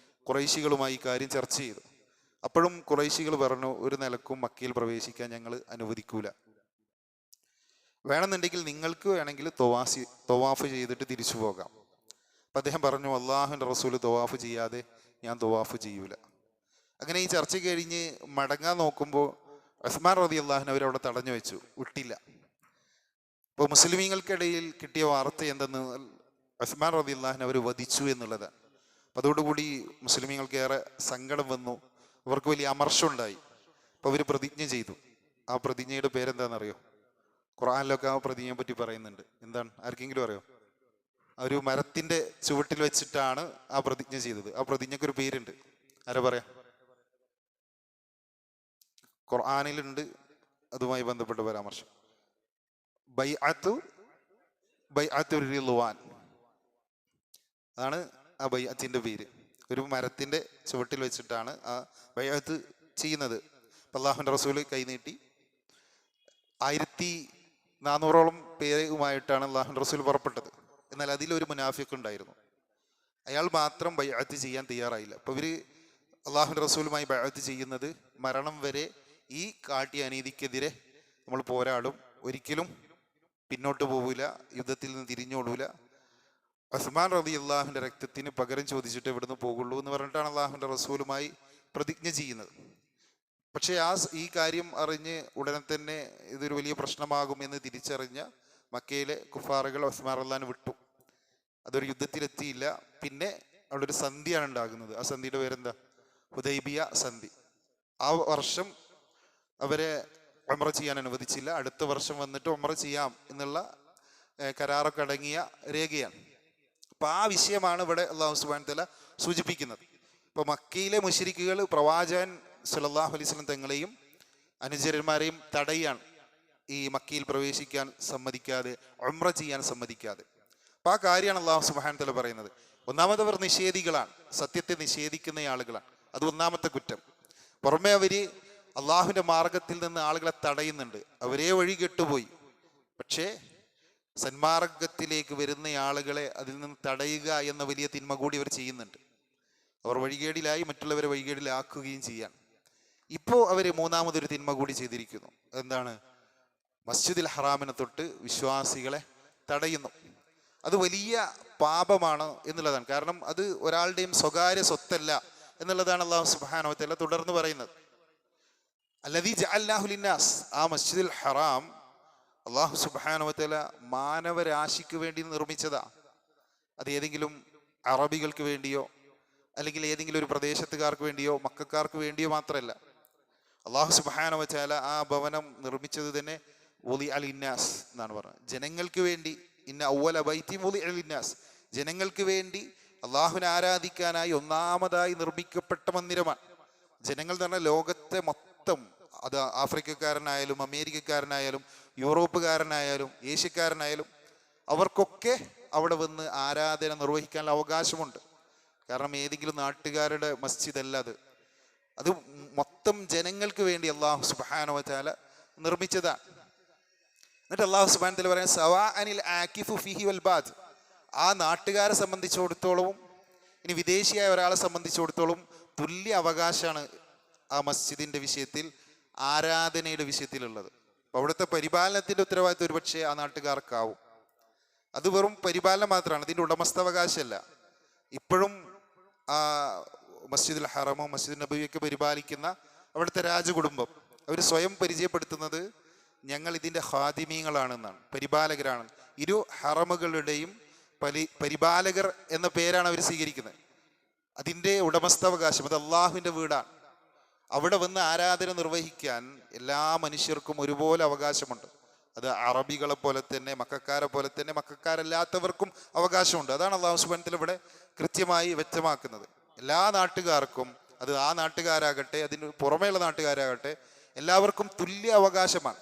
ഖുറൈശികളുമായി കാര്യം ചർച്ച ചെയ്തു. അപ്പോഴും ഖുറൈശികൾ പറഞ്ഞു, ഒരു നിലക്കും മക്കയിൽ പ്രവേശിക്കാൻ ഞങ്ങൾ അനുവദിക്കൂല, വേണമെന്നുണ്ടെങ്കിൽ നിങ്ങൾക്ക് വേണമെങ്കിൽ തൊവാഫ് ചെയ്തിട്ട് തിരിച്ചു പോകാം. അപ്പം അദ്ദേഹം പറഞ്ഞു, അള്ളാഹുവിൻ്റെ റസൂല് തൊവാഫ് ചെയ്യാതെ ഞാൻ തൊവാഫ് ചെയ്യൂല. അങ്ങനെ ഈ ചർച്ച കഴിഞ്ഞ് മടങ്ങാൻ നോക്കുമ്പോൾ ഉസ്മാൻ റളിയല്ലാഹു അവരവിടെ തടഞ്ഞു വെച്ചു, വിട്ടില്ല. ഇപ്പോൾ മുസ്ലിമീങ്ങൾക്കിടയിൽ കിട്ടിയ വാർത്ത എന്തെന്ന് ഉസ്മാൻ റളിയല്ലാഹു അവർ വധിച്ചു എന്നുള്ളതാണ്. അപ്പം അതോടുകൂടി മുസ്ലിമീങ്ങൾക്ക് ഏറെ സങ്കടം വന്നു, അവർക്ക് വലിയ അമർഷമുണ്ടായി. അപ്പോൾ അവർ പ്രതിജ്ഞ ചെയ്തു. ആ പ്രതിജ്ഞയുടെ പേരെന്താണെന്നറിയോ? ഖുർആനിലൊക്കെ ആ പ്രതിജ്ഞയെ പറ്റി പറയുന്നുണ്ട്. എന്താണ്? ആർക്കെങ്കിലും അറിയോ? ഒരു മരത്തിൻ്റെ ചുവട്ടിൽ വെച്ചിട്ടാണ് ആ പ്രതിജ്ഞ ചെയ്തത്. ആ പ്രതിജ്ഞക്കൊരു പേരുണ്ട്. ആരാ പറയാ? ഖുർആനിലുണ്ട് അതുമായി ബന്ധപ്പെട്ട പരാമർശം. ബൈഅത്തു റിദ്വാൻ അതാണ് ആ ബൈഅത്തിന്റെ പേര്. ഒരു മരത്തിന്റെ ചുവട്ടിൽ വെച്ചിട്ടാണ് ആ ബൈഅത്ത് ചെയ്യുന്നത്. അല്ലാഹുവിൻ്റെ റസൂൽ കൈനീട്ടി 1400ഓളം പേരുമായിട്ടാണ് അല്ലാഹുവിൻ്റെ റസൂൽ പുറപ്പെട്ടത്. എന്നാൽ അതിലൊരു മുനാഫിഖ് ഉണ്ടായിരുന്നു. അയാൾ മാത്രം ബൈഅത്ത് ചെയ്യാൻ തയ്യാറായില്ല. അപ്പോൾ ഇവർ അല്ലാഹുവിൻ്റെ റസൂലുമായി ബൈഅത്ത് ചെയ്യുന്നത് മരണം വരെ ഈ കാട്ടിയ അനീതിക്കെതിരെ നമ്മൾ പോരാടും, ഒരിക്കലും പിന്നോട്ട് പോവില്ല, യുദ്ധത്തിൽ നിന്ന് തിരിഞ്ഞോടൂല, ഉസ്മാൻ റളിയല്ലാഹുവിൻ്റെ രക്തത്തിന് പകരം ചോദിച്ചിട്ട് ഇവിടുന്ന് പോകുള്ളൂ എന്ന് പറഞ്ഞിട്ടാണ് അല്ലാഹുവിൻ്റെ റസൂലുമായി പ്രതിജ്ഞ ചെയ്യുന്നത്. പക്ഷേ ഈ കാര്യം അറിഞ്ഞ് ഉടനെ തന്നെ ഇതൊരു വലിയ പ്രശ്നമാകുമെന്ന് തിരിച്ചറിഞ്ഞ മക്കയിലെ കുഫാറുകൾ ഉസ്മാൻ റളിയല്ലാഹുവിനെ വിട്ടു. അതൊരു യുദ്ധത്തിലെത്തിയില്ല. പിന്നെ അവിടെ ഒരു സന്ധിയാണ് ഉണ്ടാകുന്നത്. ആ സന്ധിയുടെ പേരെന്താ? ഹുദൈബിയ സന്ധി. ആ വർഷം അവരെ ഉംറ ചെയ്യാൻ അനുവദിച്ചില്ല. അടുത്ത വർഷം വന്നിട്ട് ഉംറ ചെയ്യാം എന്നുള്ള കരാറൊക്കെ അടങ്ങിയ രേഖയാണ്. അപ്പം ആ വിഷയമാണ് ഇവിടെ അല്ലാഹു സുബ്ഹാനഹു വ തആല സൂചിപ്പിക്കുന്നത്. ഇപ്പോൾ മക്കയിലെ മുശ്രിക്കുകൾ പ്രവാചകൻ സല്ലല്ലാഹു അലൈഹി വസല്ലം തങ്ങളെയും അനുചരന്മാരെയും തടയാണ്, ഈ മക്കയിൽ പ്രവേശിക്കാൻ സമ്മതിക്കാതെ, ഉംറ ചെയ്യാൻ സമ്മതിക്കാതെ. അപ്പം ആ കാര്യമാണ് അല്ലാഹു സുബ്ഹാനഹു വ തആല പറയുന്നത്. ഒന്നാമത് അവർ നിഷേധികളാണ്, സത്യത്തെ നിഷേധിക്കുന്ന ആളുകളാണ്. അത് ഒന്നാമത്തെ കുറ്റം. പുറമെ അവർ അള്ളാഹുവിൻ്റെ മാർഗത്തിൽ നിന്ന് ആളുകളെ തടയുന്നുണ്ട്, അവരേ വഴി കെട്ടുപോയി. പക്ഷേ സന്മാർഗത്തിലേക്ക് വരുന്ന ആളുകളെ അതിൽ നിന്ന് തടയുക എന്ന വലിയ തിന്മ കൂടി അവർ ചെയ്യുന്നുണ്ട്. അവർ വഴികേടിലായി മറ്റുള്ളവരെ വഴികേടിലാക്കുകയും ചെയ്യാൻ. ഇപ്പോൾ അവർ മൂന്നാമതൊരു തിന്മ കൂടി ചെയ്തിരിക്കുന്നു. എന്താണ്? മസ്ജിദുൽ ഹറാമിനെ തൊട്ട് വിശ്വാസികളെ തടയുന്നു. അത് വലിയ പാപമാണ് എന്നുള്ളതാണ്. കാരണം അത് ഒരാളുടെയും സ്വകാര്യ സ്വത്തല്ല എന്നുള്ളതാണ് അല്ലാഹു സുബ്ഹാനഹു വ തആല തുടർന്ന് പറയുന്നത്. അല്ലദീ ജഅൽനാഹു ലിന്നാസ്, ആ മസ്ജിദുൽ ഹറാം അല്ലാഹു സുബ്ഹാനഹു വ തആല മാനവരാശിക്ക് വേണ്ടി നിർമ്മിച്ചതാ. അത് ഏതെങ്കിലും അറബികൾക്ക് വേണ്ടിയോ അല്ലെങ്കിൽ ഏതെങ്കിലും ഒരു പ്രദേശത്തുകാർക്ക് വേണ്ടിയോ മക്കക്കാർക്ക് വേണ്ടിയോ മാത്രമല്ല. അല്ലാഹു സുബ്ഹാനഹു വ തആല ആ ഭവനം നിർമ്മിച്ചത് തന്നെ വുളിഅ ലിന്നാസ് എന്നാണ് പറഞ്ഞത്. ജനങ്ങൾക്ക് വേണ്ടി, ഇന്ന അവ്വല ബൈത്തി വുളിഅ ലിന്നാസ്, ജനങ്ങൾക്ക് വേണ്ടി അള്ളാഹുവിനെ ആരാധിക്കാനായി ഒന്നാമതായി നിർമ്മിക്കപ്പെട്ട മന്ദിരമാണ്. ജനങ്ങൾ എന്ന് പറഞ്ഞാൽ ലോകത്തെ മൊത്തം, അത് ആഫ്രിക്കക്കാരനായാലും അമേരിക്കക്കാരനായാലും യൂറോപ്പുകാരനായാലും ഏഷ്യക്കാരനായാലും അവർക്കൊക്കെ അവിടെ വന്ന് ആരാധന നിർവഹിക്കാനുള്ള അവകാശമുണ്ട്. കാരണം ഏതെങ്കിലും നാട്ടുകാരുടെ മസ്ജിദ് അല്ല അത്. അത് മൊത്തം ജനങ്ങൾക്ക് വേണ്ടി അല്ലാഹു സുബ്ഹാനഹു വ തആല നിർമ്മിച്ചതാണ്. എന്നിട്ട് അല്ലാഹു സുബ്ഹാനഹു വ തആല പറയാൻ സവാഅനിൽ ആകിഫു ഫീഹി വൽ ബാദ്, ആ നാട്ടുകാരെ സംബന്ധിച്ചിടത്തോളവും ഇനി വിദേശിയായ ഒരാളെ സംബന്ധിച്ചിടത്തോളം തുല്യ അവകാശമാണ് ആ മസ്ജിദിന്റെ വിഷയത്തിൽ, ആരാധനയുടെ വിഷയത്തിലുള്ളത്. അപ്പോൾ അവിടുത്തെ പരിപാലനത്തിന്റെ ഉത്തരവാദിത്വം ഒരുപക്ഷെ ആ നാട്ടുകാർക്കാവും. അത് വെറും പരിപാലനം മാത്രമാണ്, അതിൻ്റെ ഉടമസ്ഥാവകാശമല്ല. ഇപ്പോഴും ആ മസ്ജിദുൽ ഹറമോ മസ്ജിദ് നബവിയൊക്കെ പരിപാലിക്കുന്ന അവിടുത്തെ രാജകുടുംബം അവർ സ്വയം പരിചയപ്പെടുത്തുന്നത് ഞങ്ങൾ ഇതിൻ്റെ ഖാദിമീങ്ങളാണെന്നാണ്, പരിപാലകരാണ്. ഇരു ഹറമുകളുടെയും പരിപാലകർ എന്ന പേരാണ് അവർ സ്വീകരിക്കുന്നത്. അതിൻ്റെ ഉടമസ്ഥാവകാശം, അത് അള്ളാഹുവിൻ്റെ വീടാണ്. അവിടെ വന്ന് ആരാധന നിർവഹിക്കാൻ എല്ലാ മനുഷ്യർക്കും ഒരുപോലെ അവകാശമുണ്ട്. അത് അറബികളെ പോലെ തന്നെ മക്കക്കാരെ പോലെ തന്നെ മക്കക്കാരല്ലാത്തവർക്കും അവകാശമുണ്ട്. അതാണ് അല്ലാഹു സുബ്ഹാനഹു വ തആല ഇവിടെ കൃത്യമായി വ്യക്തമാക്കുന്നത്. എല്ലാ നാട്ടുകാർക്കും, അത് ആ നാട്ടുകാരാകട്ടെ അതിന് പുറമേയുള്ള നാട്ടുകാരാകട്ടെ, എല്ലാവർക്കും തുല്യ അവകാശമാണ്.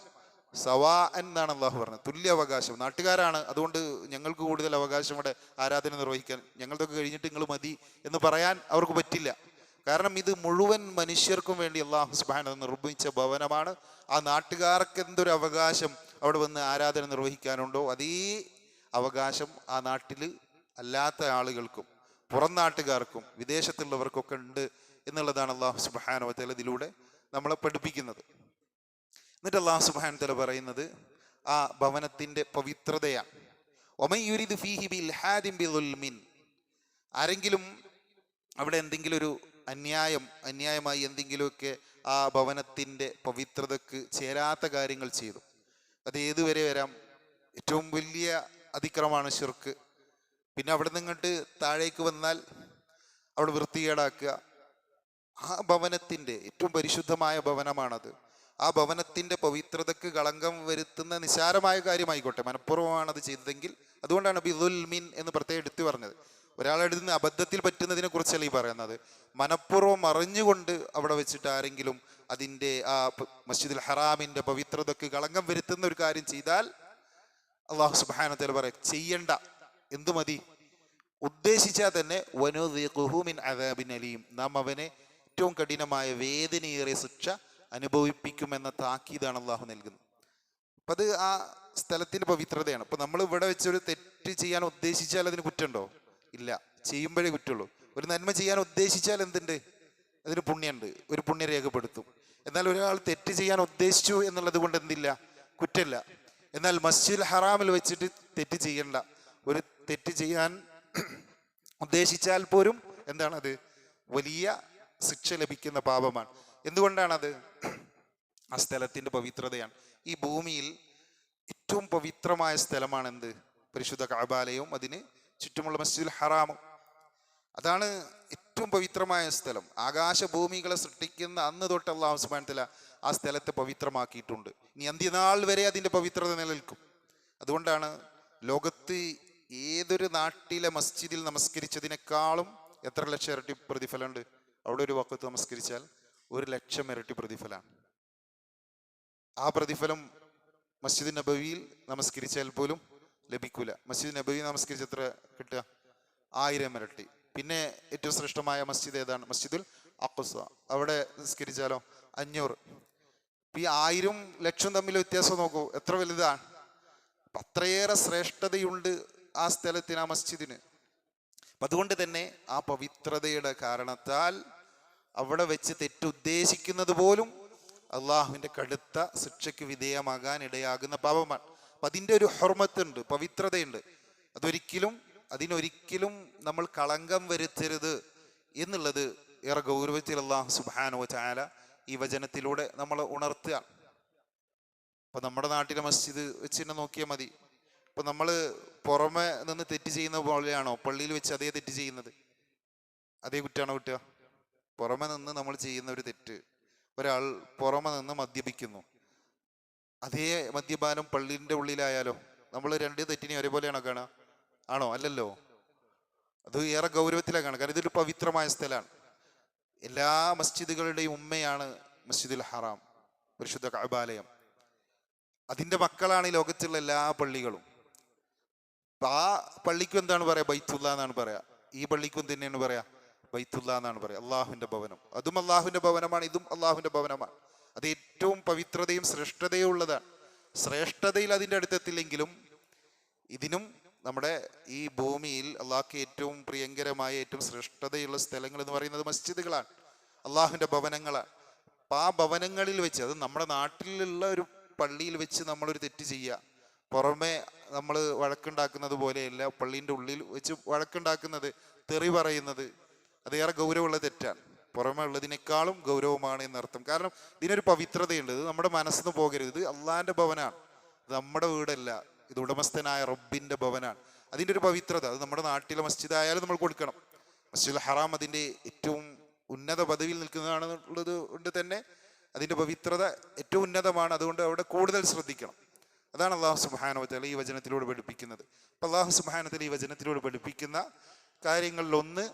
സവാ എന്നാണ് അള്ളാഹു പറഞ്ഞത്, തുല്യ അവകാശം. നാട്ടുകാരാണ്, അതുകൊണ്ട് ഞങ്ങൾക്ക് കൂടുതൽ അവകാശം ഇവിടെ ആരാധന നിർവഹിക്കാൻ, ഞങ്ങളതൊക്കെ കഴിഞ്ഞിട്ട് നിങ്ങൾ മതി എന്ന് പറയാൻ അവർക്ക് പറ്റില്ല. കാരണം ഇത് മുഴുവൻ മനുഷ്യർക്കും വേണ്ടി അല്ലാഹു സുബ്ഹാനഹു നിർമ്മിച്ച ഭവനമാണ്. ആ നാട്ടുകാർക്ക് എന്തൊരു അവകാശം അവിടെ വന്ന് ആരാധന നിർവഹിക്കാനുണ്ടോ അതേ അവകാശം ആ നാട്ടിൽ അല്ലാത്ത ആളുകൾക്കും പുറം നാട്ടുകാർക്കും വിദേശത്തുള്ളവർക്കൊക്കെ ഉണ്ട് എന്നുള്ളതാണ് അല്ലാഹു സുബ്ഹാനഹു വ തആല ഇതിലൂടെ നമ്മളെ പഠിപ്പിക്കുന്നത്. എന്നിട്ട് അല്ലാഹു സുബ്ഹാനഹു വ തആല പറയുന്നത് ആ ഭവനത്തിന്റെ പവിത്രതയാണ്. വമൻ യുരിദു ഫീഹി ബിൽഹാദിൻ ബിളുൽമിൻ, ആരെങ്കിലും അവിടെ എന്തെങ്കിലും ഒരു അന്യായമായി എന്തെങ്കിലുമൊക്കെ ആ ഭവനത്തിന്റെ പവിത്രതക്ക് ചേരാത്ത കാര്യങ്ങൾ ചെയ്തു, അത് ഏതുവരെ വരാം. ഏറ്റവും വലിയ അതിക്രമമാണ് ശിർക്ക്. പിന്നെ അവിടെ നിന്നിട്ട് താഴേക്ക് വന്നാൽ അവിടെ വൃത്തികേടാക്കുക. ആ ഭവനത്തിന്റെ ഏറ്റവും പരിശുദ്ധമായ ഭവനമാണത്. ആ ഭവനത്തിന്റെ പവിത്രതക്ക് കളങ്കം വരുത്തുന്ന നിസ്സാരമായ കാര്യമായിക്കോട്ടെ, മനഃപൂർവ്വമാണ് അത് ചെയ്തതെങ്കിൽ, അതുകൊണ്ടാണ് ബിദുൽമിൻ എന്ന് പ്രത്യേകം എടുത്തു പറഞ്ഞത്. ഒരാളുടെ നിന്ന് അബദ്ധത്തിൽ പറ്റുന്നതിനെ കുറിച്ചല്ല ഈ പറയുന്നത്. മനഃപൂർവ്വം അറിഞ്ഞുകൊണ്ട് അവിടെ വെച്ചിട്ട് ആരെങ്കിലും അതിൻ്റെ ആ മസ്ജിദുൽ ഹറാമിന്റെ പവിത്രതക്ക് കളങ്കം വരുത്തുന്ന ഒരു കാര്യം ചെയ്താൽ അല്ലാഹു സുബ്ഹാനഹു വ തആല പറയും ചെയ്യണ്ട, എന്തു മതി, ഉദ്ദേശിച്ചാൽ തന്നെ വനുദിഖുഹു മിൻ അദാബിൻ അലീം, നാം അവനെ ഏറ്റവും കഠിനമായ വേദനയേറിയ ശിക്ഷ അനുഭവിപ്പിക്കുമെന്ന താക്കീതാണ് അള്ളാഹു നൽകുന്നത്. അപ്പം അത് ആ സ്ഥലത്തിന്റെ പവിത്രതയാണ്. അപ്പൊ നമ്മൾ ഇവിടെ വെച്ചൊരു തെറ്റ് ചെയ്യാൻ ഉദ്ദേശിച്ചാൽ അതിന് കുറ്റമുണ്ടോ? ഇല്ല, ചെയ്യുമ്പോഴേ കുറ്റുള്ളൂ. ഒരു നന്മ ചെയ്യാൻ ഉദ്ദേശിച്ചാൽ എന്തുണ്ട്? അതിന് പുണ്യമുണ്ട്, ഒരു പുണ്യം രേഖപ്പെടുത്തും. എന്നാൽ ഒരാൾ തെറ്റ് ചെയ്യാൻ ഉദ്ദേശിച്ചു എന്നുള്ളത് കൊണ്ട് എന്തില്ല? കുറ്റമില്ല. എന്നാൽ മസ്ജിദുൽ ഹറാമിൽ വെച്ചിട്ട് തെറ്റ് ചെയ്യണ്ട. ഒരു തെറ്റ് ചെയ്യാൻ ഉദ്ദേശിച്ചാൽ പോലും എന്താണത്? വലിയ ശിക്ഷ ലഭിക്കുന്ന പാപമാണ്. എന്തുകൊണ്ടാണത്? ആ സ്ഥലത്തിന്റെ പവിത്രതയാണ്. ഈ ഭൂമിയിൽ ഏറ്റവും പവിത്രമായ സ്ഥലമാണ് എന്ത്? പരിശുദ്ധ കഅബാലയവും അതിന് ചുറ്റുമുള്ള മസ്ജിദുൽ ഹറാമും. അതാണ് ഏറ്റവും പവിത്രമായ സ്ഥലം. ആകാശഭൂമികളെ സൃഷ്ടിക്കുന്ന അന്ന് തൊട്ട് അല്ലാഹു സുബ്ഹാനഹു വ തആല ആ സ്ഥലത്തെ പവിത്രമാക്കിയിട്ടുണ്ട്. ഇനി അന്ത്യനാൾ വരെ അതിന്റെ പവിത്രത നിലനിൽക്കും. അതുകൊണ്ടാണ് ലോകത്ത് ഏതൊരു നാട്ടിലെ മസ്ജിദിൽ നമസ്കരിച്ചതിനേക്കാളും എത്ര ലക്ഷം ഇരട്ടി പ്രതിഫലമുണ്ട്? അവിടെ ഒരു വഖത്ത് നമസ്കരിച്ചാൽ 1,00,000 ഇരട്ടി പ്രതിഫലമാണ്. ആ പ്രതിഫലം മസ്ജിദ് നബവിയിൽ നമസ്കരിച്ചാൽ പോലും ലഭിക്കൂല. മസ്ജിദ് നബവി നമസ്കരിച്ച് എത്ര കിട്ടുക? 1000 ഇരട്ടി. പിന്നെ ഏറ്റവും ശ്രേഷ്ഠമായ മസ്ജിദ് ഏതാണ്? മസ്ജിദുൽ അഖ്സ. അവിടെ നിസ്കരിച്ചാലോ 500. ഈ 1000 ലക്ഷം തമ്മിൽ വ്യത്യാസം നോക്കൂ, എത്ര വലുതാണ്. അത്രയേറെ ശ്രേഷ്ഠതയുണ്ട് ആ സ്ഥലത്തിന്, ആ മസ്ജിദിന്. അതുകൊണ്ട് തന്നെ ആ പവിത്രതയുടെ കാരണത്താൽ അവിടെ വെച്ച് തെറ്റുദ്ദേശിക്കുന്നത് പോലും അള്ളാഹുവിന്റെ കടുത്ത ശിക്ഷയ്ക്ക് വിധേയമാകാൻ ഇടയാകുന്ന പാപമാണ്. അപ്പൊ അതിൻ്റെ ഒരു ഹുർമത്തുണ്ട്, പവിത്രതയുണ്ട്. അതിനൊരിക്കലും നമ്മൾ കളങ്കം വരുത്തരുത് എന്നുള്ളത് ഏറെ ഗൗരവത്തിൽ അല്ലാഹു സുബ്ഹാനഹു വ തആല ഈ വചനത്തിലൂടെ നമ്മൾ ഉണർത്തുക. ഇപ്പൊ നമ്മുടെ നാട്ടിലെ മസ്ജിദ് വെച്ച് തന്നെ നോക്കിയാൽ മതി. ഇപ്പൊ നമ്മൾ പുറമെ നിന്ന് തെറ്റ് ചെയ്യുന്ന പോലെയാണോ പള്ളിയിൽ വെച്ച് അതേ തെറ്റ് ചെയ്യുന്നത്? അതേ കുറ്റാണോ കിട്ടുക? പുറമെ നിന്ന് നമ്മൾ ചെയ്യുന്ന ഒരു തെറ്റ്, ഒരാൾ പുറമെ നിന്ന് മദ്യപിക്കുന്നു, അതേ മദ്യപാനം പള്ളിൻ്റെ ഉള്ളിലായാലോ നമ്മൾ രണ്ട് തെറ്റിനെ ഒരേപോലെയാണോ കാണുക? ആണോ? അല്ലല്ലോ. അത് ഏറെ ഗൗരവത്തിലാണ് കാണുക. കാരണം ഇതൊരു പവിത്രമായ സ്ഥലമാണ്. എല്ലാ മസ്ജിദുകളുടെയും ഉമ്മയാണ് മസ്ജിദുൽ ഹറാം, പരിശുദ്ധ കഅബാലയം. അതിൻ്റെ മക്കളാണ് ഈ ലോകത്തുള്ള എല്ലാ പള്ളികളും. അപ്പൊ ആ പള്ളിക്കും എന്താണ് പറയാ? ബൈത്തുള്ള എന്നാണ് പറയാ. ഈ പള്ളിക്കും തന്നെയാണ് പറയാ ബൈത്തുള്ള എന്നാണ് പറയാ. അള്ളാഹുവിന്റെ ഭവനം. അതും അള്ളാഹുവിന്റെ ഭവനമാണ്, ഇതും അള്ളാഹുവിന്റെ ഭവനമാണ്. അത് ഏറ്റവും പവിത്രതയും ശ്രേഷ്ഠതയും ഉള്ളതാണ്. ശ്രേഷ്ഠതയിൽ അതിൻ്റെ അടുത്തെത്തില്ലെങ്കിലും ഇതിനും നമ്മുടെ ഈ ഭൂമിയിൽ അള്ളാഹ്ക്ക് ഏറ്റവും പ്രിയങ്കരമായ ഏറ്റവും ശ്രേഷ്ഠതയുള്ള സ്ഥലങ്ങൾ എന്ന് പറയുന്നത് മസ്ജിദുകളാണ്, അള്ളാഹുവിന്റെ ഭവനങ്ങളാണ്. അപ്പൊ ആ ഭവനങ്ങളിൽ വെച്ച്, അത് നമ്മുടെ നാട്ടിലുള്ള ഒരു പള്ളിയിൽ വെച്ച് നമ്മളൊരു തെറ്റ് ചെയ്യുക, പുറമെ നമ്മൾ വഴക്കുണ്ടാക്കുന്നത് പോലെയല്ല പള്ളീൻ്റെ ഉള്ളിൽ വെച്ച് വഴക്കുണ്ടാക്കുന്നത്, തെറി പറയുന്നത്, അതേറെ ഗൗരവമുള്ള തെറ്റാണ്. പുറമെ ഉള്ളതിനേക്കാളും ഗൗരവമാണ് എന്നർത്ഥം. കാരണം ഇതിനൊരു പവിത്രതയുണ്ട്. ഇത് നമ്മുടെ മനസ്സിന്ന് പോകരുത്. ഇത് അള്ളാഹിന്റെ ഭവനാണ്, ഇത് നമ്മുടെ വീടല്ല, ഇത് ഉടമസ്ഥനായ റബ്ബിന്റെ ഭവനാണ്. അതിൻ്റെ ഒരു പവിത്രത അത് നമ്മുടെ നാട്ടിലെ മസ്ജിദ് ആയാലും നമ്മൾ കൊടുക്കണം. മസ്ജിദുൽ ഹറാം അതിൻ്റെ ഏറ്റവും ഉന്നത പദവിയിൽ നിൽക്കുന്നതാണെന്നുള്ളത് കൊണ്ട് തന്നെ അതിൻ്റെ പവിത്രത ഏറ്റവും ഉന്നതമാണ്. അതുകൊണ്ട് അവിടെ കൂടുതൽ ശ്രദ്ധിക്കണം. അതാണ് അള്ളാഹു സുബ്ഹാനഹു വ തആല ഈ വചനത്തിലൂടെ പഠിപ്പിക്കുന്നത്. അപ്പം അള്ളാഹു സുബ്ഹാനഹു വ തആല ഈ വചനത്തിലൂടെ പഠിപ്പിക്കുന്ന കാര്യങ്ങളിലൊന്ന്,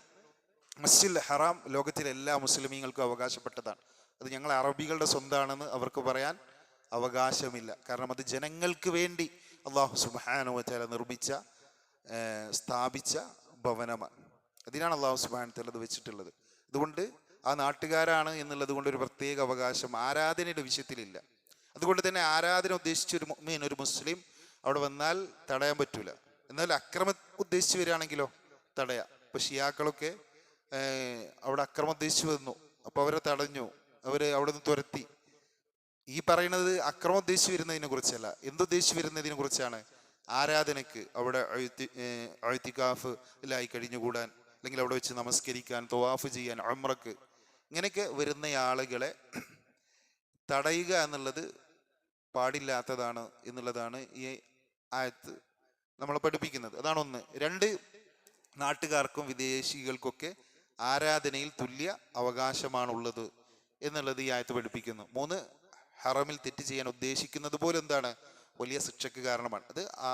മസ്ജിദുൽ ഹറാം ലോകത്തിലെ എല്ലാ മുസ്ലിമീങ്ങൾക്കും അവകാശപ്പെട്ടതാണ്. അത് ഞങ്ങൾ അറബികളുടെ സ്വന്തമാണെന്ന് അവർക്ക് പറയാൻ അവകാശമില്ല. കാരണം അത് ജനങ്ങൾക്ക് വേണ്ടി അള്ളാഹു സുബ്ഹാനഹു വ തആല നിർമ്മിച്ച സ്ഥാപിച്ച ഭവനമാണ്. അതിനാണ് അള്ളാഹു സുബ്ഹാനഹു വ തആല അത് വെച്ചിട്ടുള്ളത്. അതുകൊണ്ട് ആ നാട്ടുകാരാണ് എന്നുള്ളത് കൊണ്ട് ഒരു പ്രത്യേക അവകാശം ആരാധനയുടെ വിഷയത്തിലില്ല. അതുകൊണ്ട് തന്നെ ആരാധന ഉദ്ദേശിച്ച ഒരു മുഅ്മിൻ, ഒരു മുസ്ലിം അവിടെ വന്നാൽ തടയാൻ പറ്റൂല. എന്നാൽ അക്രമം ഉദ്ദേശിച്ച് വരികയാണെങ്കിലോ തടയാം. ഇപ്പൊ ഷിയാക്കളൊക്കെ അവിടെ അക്രമം ഉദ്ദേശിച്ച് വന്നു, അപ്പൊ അവരെ തടഞ്ഞു, അവര് അവിടെ നിന്ന് തുരത്തി. ഈ പറയുന്നത് അക്രമം ഉദ്ദേശിച്ച് വരുന്നതിനെ കുറിച്ചല്ല, എന്തുദ്ദേശിച്ച് വരുന്നതിനെ കുറിച്ചാണ്? ആരാധനക്ക് അവിടെ ഇഅ്തികാഫിലായി കഴിഞ്ഞുകൂടാൻ, അല്ലെങ്കിൽ അവിടെ വെച്ച് നമസ്കരിക്കാൻ, തവാഫ് ചെയ്യാൻ, ഉംറക്ക്, ഇങ്ങനെയൊക്കെ വരുന്ന ആളുകളെ തടയുക എന്നുള്ളത് പാടില്ലാത്തതാണ് എന്നുള്ളതാണ് ഈ ആയത്ത് നമ്മളെ പഠിപ്പിക്കുന്നത്. അതാണ് ഒന്ന്. രണ്ട്, നാട്ടുകാർക്കും വിദേശികൾക്കൊക്കെ ആരാധനയിൽ തുല്യ അവകാശമാണുള്ളത് എന്നുള്ളത് ഈ ആയത്ത് പഠിപ്പിക്കുന്നു. മൂന്ന്, ഹറമിൽ തെറ്റ് ചെയ്യാൻ ഉദ്ദേശിക്കുന്നത് പോലും എന്താണ്? വലിയ ശിക്ഷയ്ക്ക് കാരണമാണ്. അത് ആ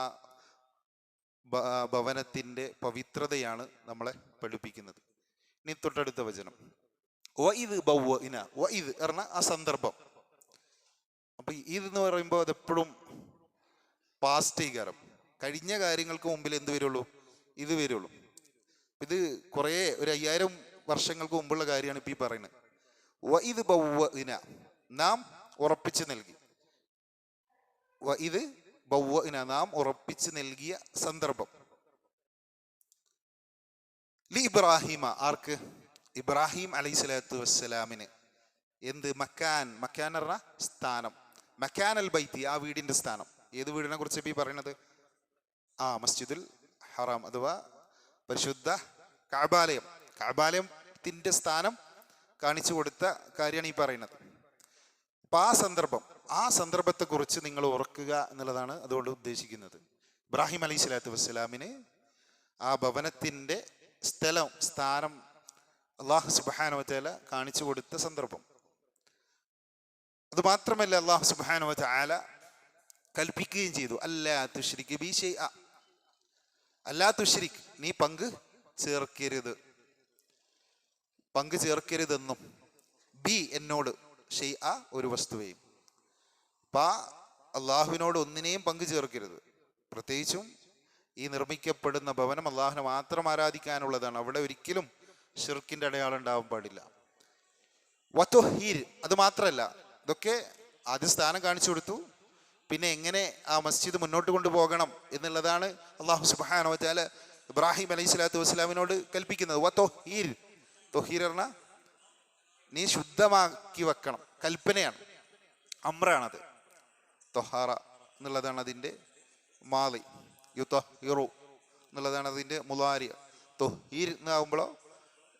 ഭവനത്തിന്റെ പവിത്രതയാണ് നമ്മളെ പഠിപ്പിക്കുന്നത്. ഇനി തൊട്ടടുത്ത വചനം, വഇദ് ബവ്വഇന. വഇദ് പറഞ്ഞ ആ സന്ദർഭം. അപ്പൊ ഇത് എന്ന് പറയുമ്പോൾ അതെപ്പോഴും പാസ്റ്റ് കാരം, കഴിഞ്ഞ കാര്യങ്ങൾക്ക് മുമ്പിൽ എന്ത് വരുള്ളൂ? ഇത് വരുള്ളൂ. ഇത് കുറേ ഒരു 5000 വർഷങ്ങൾക്ക് മുമ്പുള്ള കാര്യമാണ് ഇപ്പൊ ഈ പറയുന്നത്. വഇദ് ബവ്വഇന, നാം ഉറപ്പിച്ചു നൽകി. വഇദ് ബവ്വഇന, നാം ഉറപ്പിച്ചു നൽകിയ സന്ദർഭം. ലി ഇബ്രാഹിമ, ആർക്ക്? ഇബ്രാഹിം അലൈഹിസ്സലാത്തു വസ്സലാമിന്. എന്ത്? മക്കാൻ. മക്കാൻ പറഞ്ഞ സ്ഥാനം. മക്കാൻ അൽ ബൈത്തി, ആ വീടിന്റെ സ്ഥാനം. ഏത് വീടിനെ കുറിച്ച് ഇപ്പൊ ഈ പറയുന്നത്? മസ്ജിദുൽ ഹറാം അഥവാ പരിശുദ്ധ കഅബാലയം. കഅബാലയത്തിന്റെ സ്ഥാനം കാണിച്ചു കൊടുത്ത കാര്യമാണ് ഈ പറയുന്നത്. അപ്പൊ ആ സന്ദർഭത്തെ കുറിച്ച് നിങ്ങൾ ഓർക്കുക എന്നുള്ളതാണ് അതുകൊണ്ട് ഉദ്ദേശിക്കുന്നത്. ഇബ്രാഹിം അലൈഹി സ്വലാത്തു വസ്സലാമിന് ആ ഭവനത്തിന്റെ സ്ഥാനം അള്ളാഹു സുബ്ഹാനഹു വ തആല കാണിച്ചു കൊടുത്ത സന്ദർഭം. അത് മാത്രമല്ല, അള്ളാഹു സുബ്ഹാനഹു വ തആല കൽപ്പിക്കുകയും ചെയ്തു, അല്ലാ തുശ്രിക് ബി ശൈഅ, അല്ലാ തുശ്രിക്, നീ പങ്ക് ചേർക്കരുതെന്നും, ബി എന്നോട്, ശൈഅ ഒരു വസ്തുവെയും. അള്ളാഹുവിനോട് ഒന്നിനെയും പങ്കു ചേർക്കരുത്. പ്രത്യേകിച്ചും ഈ നിർമ്മിക്കപ്പെടുന്ന ഭവനം അള്ളാഹുവിനെ മാത്രം ആരാധിക്കാനുള്ളതാണ്. അവിടെ ഒരിക്കലും ഷിർക്കിന്റെ അടയാളം ഉണ്ടാവാൻ പാടില്ല. വതുഹീർ, അത് മാത്രമല്ല, ഇതൊക്കെ ആദ്യ സ്ഥാനം കാണിച്ചു കൊടുത്തു. പിന്നെ എങ്ങനെ ആ മസ്ജിദ് മുന്നോട്ട് കൊണ്ടുപോകണം എന്നുള്ളതാണ് അള്ളാഹു സുബ്ഹാനഹു വ തആല ഇബ്രാഹിം അലൈഹി സ്വലാത്തു വസ്സലാമിനോട് കൽപ്പിക്കുന്നത്. വതുഹീർ, തുഹീർ പറഞ്ഞ നീ ശുദ്ധമാക്കി വെക്കണം, കൽപ്പനയാണ്, അമ്രാണത്. തൊഹാറ എന്നുള്ളതാണ് അതിൻ്റെ മാളി, യുതഹിറു എന്നുള്ളതാണ് അതിൻ്റെ മുലാരി. തൊഹീർ എന്നാകുമ്പോഴോ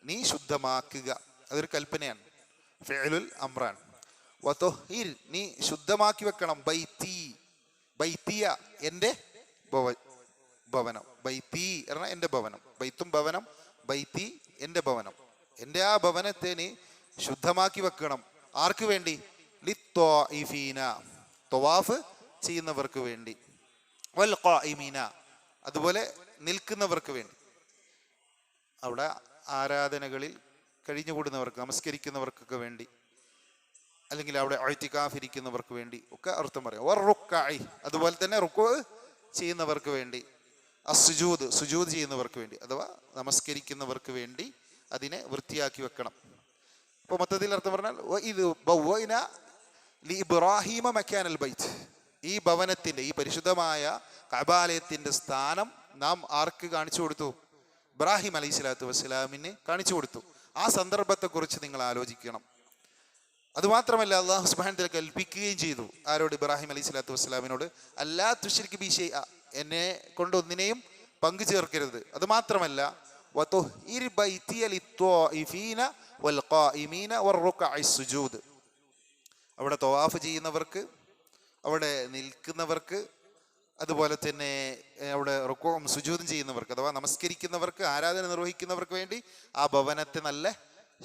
നീ ശുദ്ധമാക്കുക. അതൊരു കൽപ്പനയാണ്, ഫിഅലുൽ അംറാൻ. വതുഹിർ, നീ ശുദ്ധമാക്കി വെക്കണം. ബൈത്തി, ബൈത്തിയ, എൻ്റെ ഭവനം. ബൈത്തി പറഞ്ഞാൽ എൻ്റെ ഭവനം. ബൈത്തും ഭവനം, ബൈത്തി എൻ്റെ ഭവനം. എൻ്റെ ആ ഭവനത്തെ നീ ശുദ്ധമാക്കി വെക്കണം. ആർക്ക് വേണ്ടി? ലിത്വാഇഫീന, തവാഫ് ചെയ്യുന്നവർക്ക് വേണ്ടി. വൽ ഖായിമീന, അതുപോലെ നിൽക്കുന്നവർക്ക് വേണ്ടി. അവിടെ ആരാധനകളിൽ കഴിഞ്ഞുകൂടുന്നവർക്ക്, നമസ്കരിക്കുന്നവർക്കൊക്കെ വേണ്ടി, അല്ലെങ്കിൽ അവിടെ ഇഅ്തികാഫ് ഇരിക്കുന്നവർക്ക് വേണ്ടി ഒക്കെ അർത്ഥം പറയാം. വർ റുക്അഇ, അതുപോലെ തന്നെ റുക്കൂ ചെയ്യുന്നവർക്ക് വേണ്ടി. അസ്സുജൂദ്, സുജൂദ് ചെയ്യുന്നവർക്ക് വേണ്ടി, അഥവാ നമസ്കരിക്കുന്നവർക്ക് വേണ്ടി അതിനെ വൃത്തിയാക്കി വെക്കണം. അപ്പോൾ മൊത്തത്തിൽ അർത്ഥം പറഞ്ഞാൽ ഇത് ബവ്വഇന ലി ഇബ്രാഹീമ മക്കാനൽ ബൈത്ത്, ഈ ഭവനത്തിൻ്റെ, ഈ പരിശുദ്ധമായ കഅബാലയത്തിൻ്റെ സ്ഥാനം നാം ആർക്ക് കാണിച്ചു കൊടുത്തു? ഇബ്രാഹിം അലൈഹി സ്വലാത്തു വസ്സലാമിന് കാണിച്ചു കൊടുത്തു. ആ സന്ദർഭത്തെക്കുറിച്ച് നിങ്ങൾ ആലോചിക്കണം. അതുമാത്രമല്ല, അല്ലാഹു സുബ്ഹാനഹു വ തആല കൽപ്പിക്കുകയും ചെയ്തു. ആരോട്? ഇബ്രാഹിം അലൈഹി സ്വലാത്തു വസ്സലാമിനോട്, അല്ലാ തുശ്രിക് ബി ശൈഅ, എന്നെ കൊണ്ട് ഒന്നിനെയും പങ്കു ചേർക്കരുത്. അതുമാത്രമല്ല, വതുഹിർ ബൈതിയ ലിത്വാഇഫീന വൽ ഖായിമീന വറുക്അഇ സുജൂദ്, അവിടെ തവാഫ് ചെയ്യുന്നവർക്ക്, അവിടെ നിൽക്കുന്നവർക്ക്, അതുപോലെ തന്നെ അവിടെ റുക്കൂഉം സുജൂദും ചെയ്യുന്നവർക്ക്, അഥവാ നമസ്കരിക്കുന്നവർക്ക്, ആരാധന നിർവഹിക്കുന്നവർക്ക് വേണ്ടി ആ ഭവനത്തെ നല്ല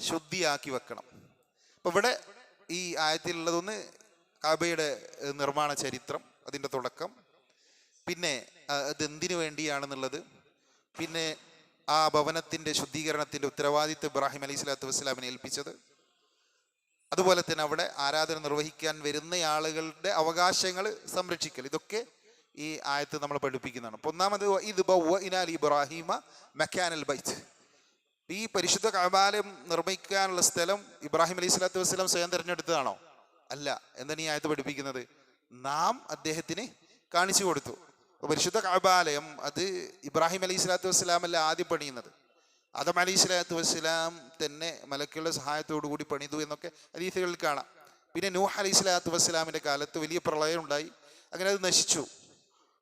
ശുദ്ധിയാക്കി വെക്കണം. അപ്പം ഇവിടെ ഈ ആയത്തിലുള്ളതൊന്ന് കഅബയുടെ നിർമ്മാണ ചരിത്രം, അതിൻ്റെ തുടക്കം, പിന്നെ അതെന്തിനു വേണ്ടിയാണെന്നുള്ളത്, പിന്നെ ആ ഭവനത്തിൻ്റെ ശുദ്ധീകരണത്തിൻ്റെ ഉത്തരവാദിത്വം ഇബ്രാഹിം അലൈഹി സ്വലാത്തു വസ്സലാമിനെ ഏൽപ്പിച്ചത്, അതുപോലെ തന്നെ അവിടെ ആരാധന നിർവഹിക്കാൻ വരുന്ന ആളുകളുടെ അവകാശങ്ങൾ സംരക്ഷിക്കൽ, ഇതൊക്കെ ഈ ആയത്ത് നമ്മൾ പഠിപ്പിക്കുന്നതാണ്. അപ്പോൾ ഒന്നാമത് ഇത് ബവ്വഇന ലി ഇബ്രാഹീമ മക്കാനൽ ബൈത്ത്, ഈ പരിശുദ്ധ കഅബാലയം നിർമ്മിക്കാനുള്ള സ്ഥലം ഇബ്രാഹിം അലൈഹി സ്വലാത്തു വസ്സലാം സ്വയം തിരഞ്ഞെടുത്തതാണോ? അല്ല. എന്താണ് ഈ ആയത്ത് പഠിപ്പിക്കുന്നത്? നാം അദ്ദേഹത്തിന് കാണിച്ചു കൊടുത്തു. പരിശുദ്ധ കഅബാലയം അത് ഇബ്രാഹിം അലൈഹി സ്വലാത്തു വസ്സലാമല്ല ആദ്യം പണിയുന്നത്. ആദം അലൈഹി സ്വലാത്തു വസ്സലാം തന്നെ മലക്കുകളുടെ സഹായത്തോടു കൂടി പണിതു എന്നൊക്കെ ഹദീസുകളിൽ കാണാം. പിന്നെ നൂഹ് അലൈഹി സ്വലാത്തു വസ്സലാമിൻ്റെ കാലത്ത് വലിയ പ്രളയം ഉണ്ടായി, അങ്ങനെ അത് നശിച്ചു.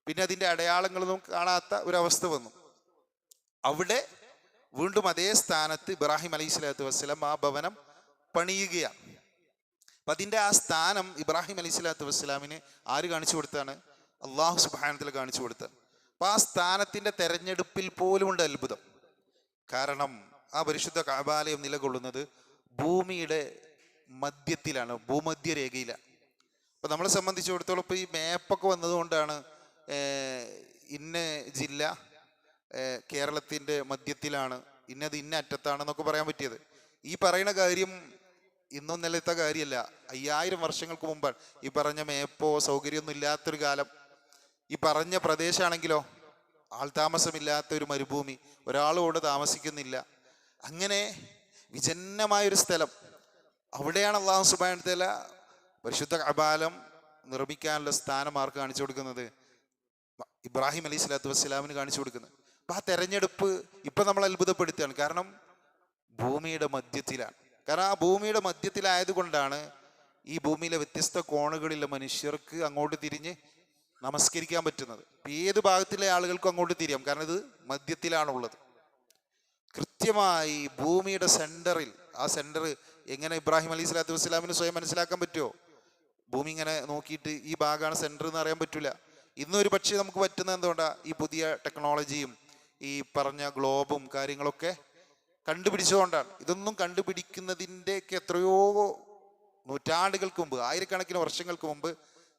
പിന്നെ അതിൻ്റെ അടയാളങ്ങളൊന്നും കാണാത്ത ഒരവസ്ഥ വന്നു. അവിടെ വീണ്ടും അതേ സ്ഥാനത്ത് ഇബ്രാഹിം അലൈഹി സ്വലാത്തു വസ്സലാം ആ ഭവനം പണിയുകയാണ്. അപ്പം അതിൻ്റെ ആ സ്ഥാനം ഇബ്രാഹിം അലൈഹി സ്വലാത്തു വസ്സലാമിന് ആര് കാണിച്ചു കൊടുത്താണ്? അള്ളാഹു സുബ്ഹാനഹു വ തആല കാണിച്ചു കൊടുത്തത്. അപ്പം ആ സ്ഥാനത്തിൻ്റെ തെരഞ്ഞെടുപ്പിൽ പോലും ഉണ്ട് അത്ഭുതം. കാരണം ആ പരിശുദ്ധ കഅബാലയം നിലകൊള്ളുന്നത് ഭൂമിയുടെ മധ്യത്തിലാണ്, ഭൂമധ്യരേഖയിലാണ്. അപ്പം നമ്മളെ സംബന്ധിച്ചിടത്തോളം ഇപ്പോൾ ഈ മാപ്പൊക്കെ വന്നതുകൊണ്ടാണ് ഇന്ന ജില്ല കേരളത്തിൻ്റെ മധ്യത്തിലാണ്, ഇന്നത് ഇന്ന അറ്റത്താണെന്നൊക്കെ പറയാൻ പറ്റിയത്. ഈ പറയുന്ന കാര്യം ഇന്നും നിലത്തെ കാര്യമല്ല, 5000 വർഷങ്ങൾക്ക് മുമ്പാണ്. ഈ പറഞ്ഞ മേപ്പോ സൗകര്യമൊന്നും ഇല്ലാത്തൊരു കാലം. ഈ പറഞ്ഞ പ്രദേശമാണെങ്കിലോ ആൾതാമസമില്ലാത്ത ഒരു മരുഭൂമി, ഒരാളോട് താമസിക്കുന്നില്ല, അങ്ങനെ വിജന്നമായൊരു സ്ഥലം. അവിടെയാണ് അല്ലാഹു സുബ്ഹാനഹു വ തആല പരിശുദ്ധ കഅബാലയം നിർമ്മിക്കാനുള്ള സ്ഥാനം ആർക്ക് കാണിച്ചു കൊടുക്കുന്നത്? ഇബ്രാഹിം അലൈഹി സ്വലാത്തു വസ്സലാമിന് കാണിച്ചു കൊടുക്കുന്നത്. അപ്പം ആ തെരഞ്ഞെടുപ്പ് ഇപ്പം നമ്മൾ അത്ഭുതപ്പെടുത്തുകയാണ്. കാരണം ഭൂമിയുടെ മധ്യത്തിലാണ്. കാരണം ആ ഭൂമിയുടെ മധ്യത്തിലായതുകൊണ്ടാണ് ഈ ഭൂമിയിലെ വ്യത്യസ്ത കോണുകളിലെ മനുഷ്യർക്ക് അങ്ങോട്ട് തിരിഞ്ഞ് നമസ്കരിക്കാൻ പറ്റുന്നത്. ഏത് ഭാഗത്തിലെ ആളുകൾക്കും അങ്ങോട്ട് തിരിയാം, കാരണം ഇത് മധ്യത്തിലാണുള്ളത്. കൃത്യമായി ഭൂമിയുടെ സെൻറ്ററിൽ, ആ സെൻറ്റർ എങ്ങനെ ഇബ്രാഹിം അലൈഹി സ്വലാത്തു വസ്സലാമിന് സ്വയം മനസ്സിലാക്കാൻ പറ്റുമോ? ഭൂമി ഇങ്ങനെ നോക്കിയിട്ട് ഈ ഭാഗമാണ് സെൻറ്റർ എന്ന് അറിയാൻ പറ്റില്ല. ഇന്നൊരു പക്ഷേ നമുക്ക് പറ്റുന്നത് എന്തുകൊണ്ടാണ്? ഈ പുതിയ ടെക്നോളജിയും ഈ പറഞ്ഞ ഗ്ലോബും കാര്യങ്ങളൊക്കെ കണ്ടുപിടിച്ചതുകൊണ്ടാണ്. ഇതൊന്നും കണ്ടുപിടിക്കുന്നതിൻ്റെയൊക്കെ എത്രയോ നൂറ്റാണ്ടുകൾക്ക് മുമ്പ്, ആയിരക്കണക്കിന് വർഷങ്ങൾക്ക് മുമ്പ്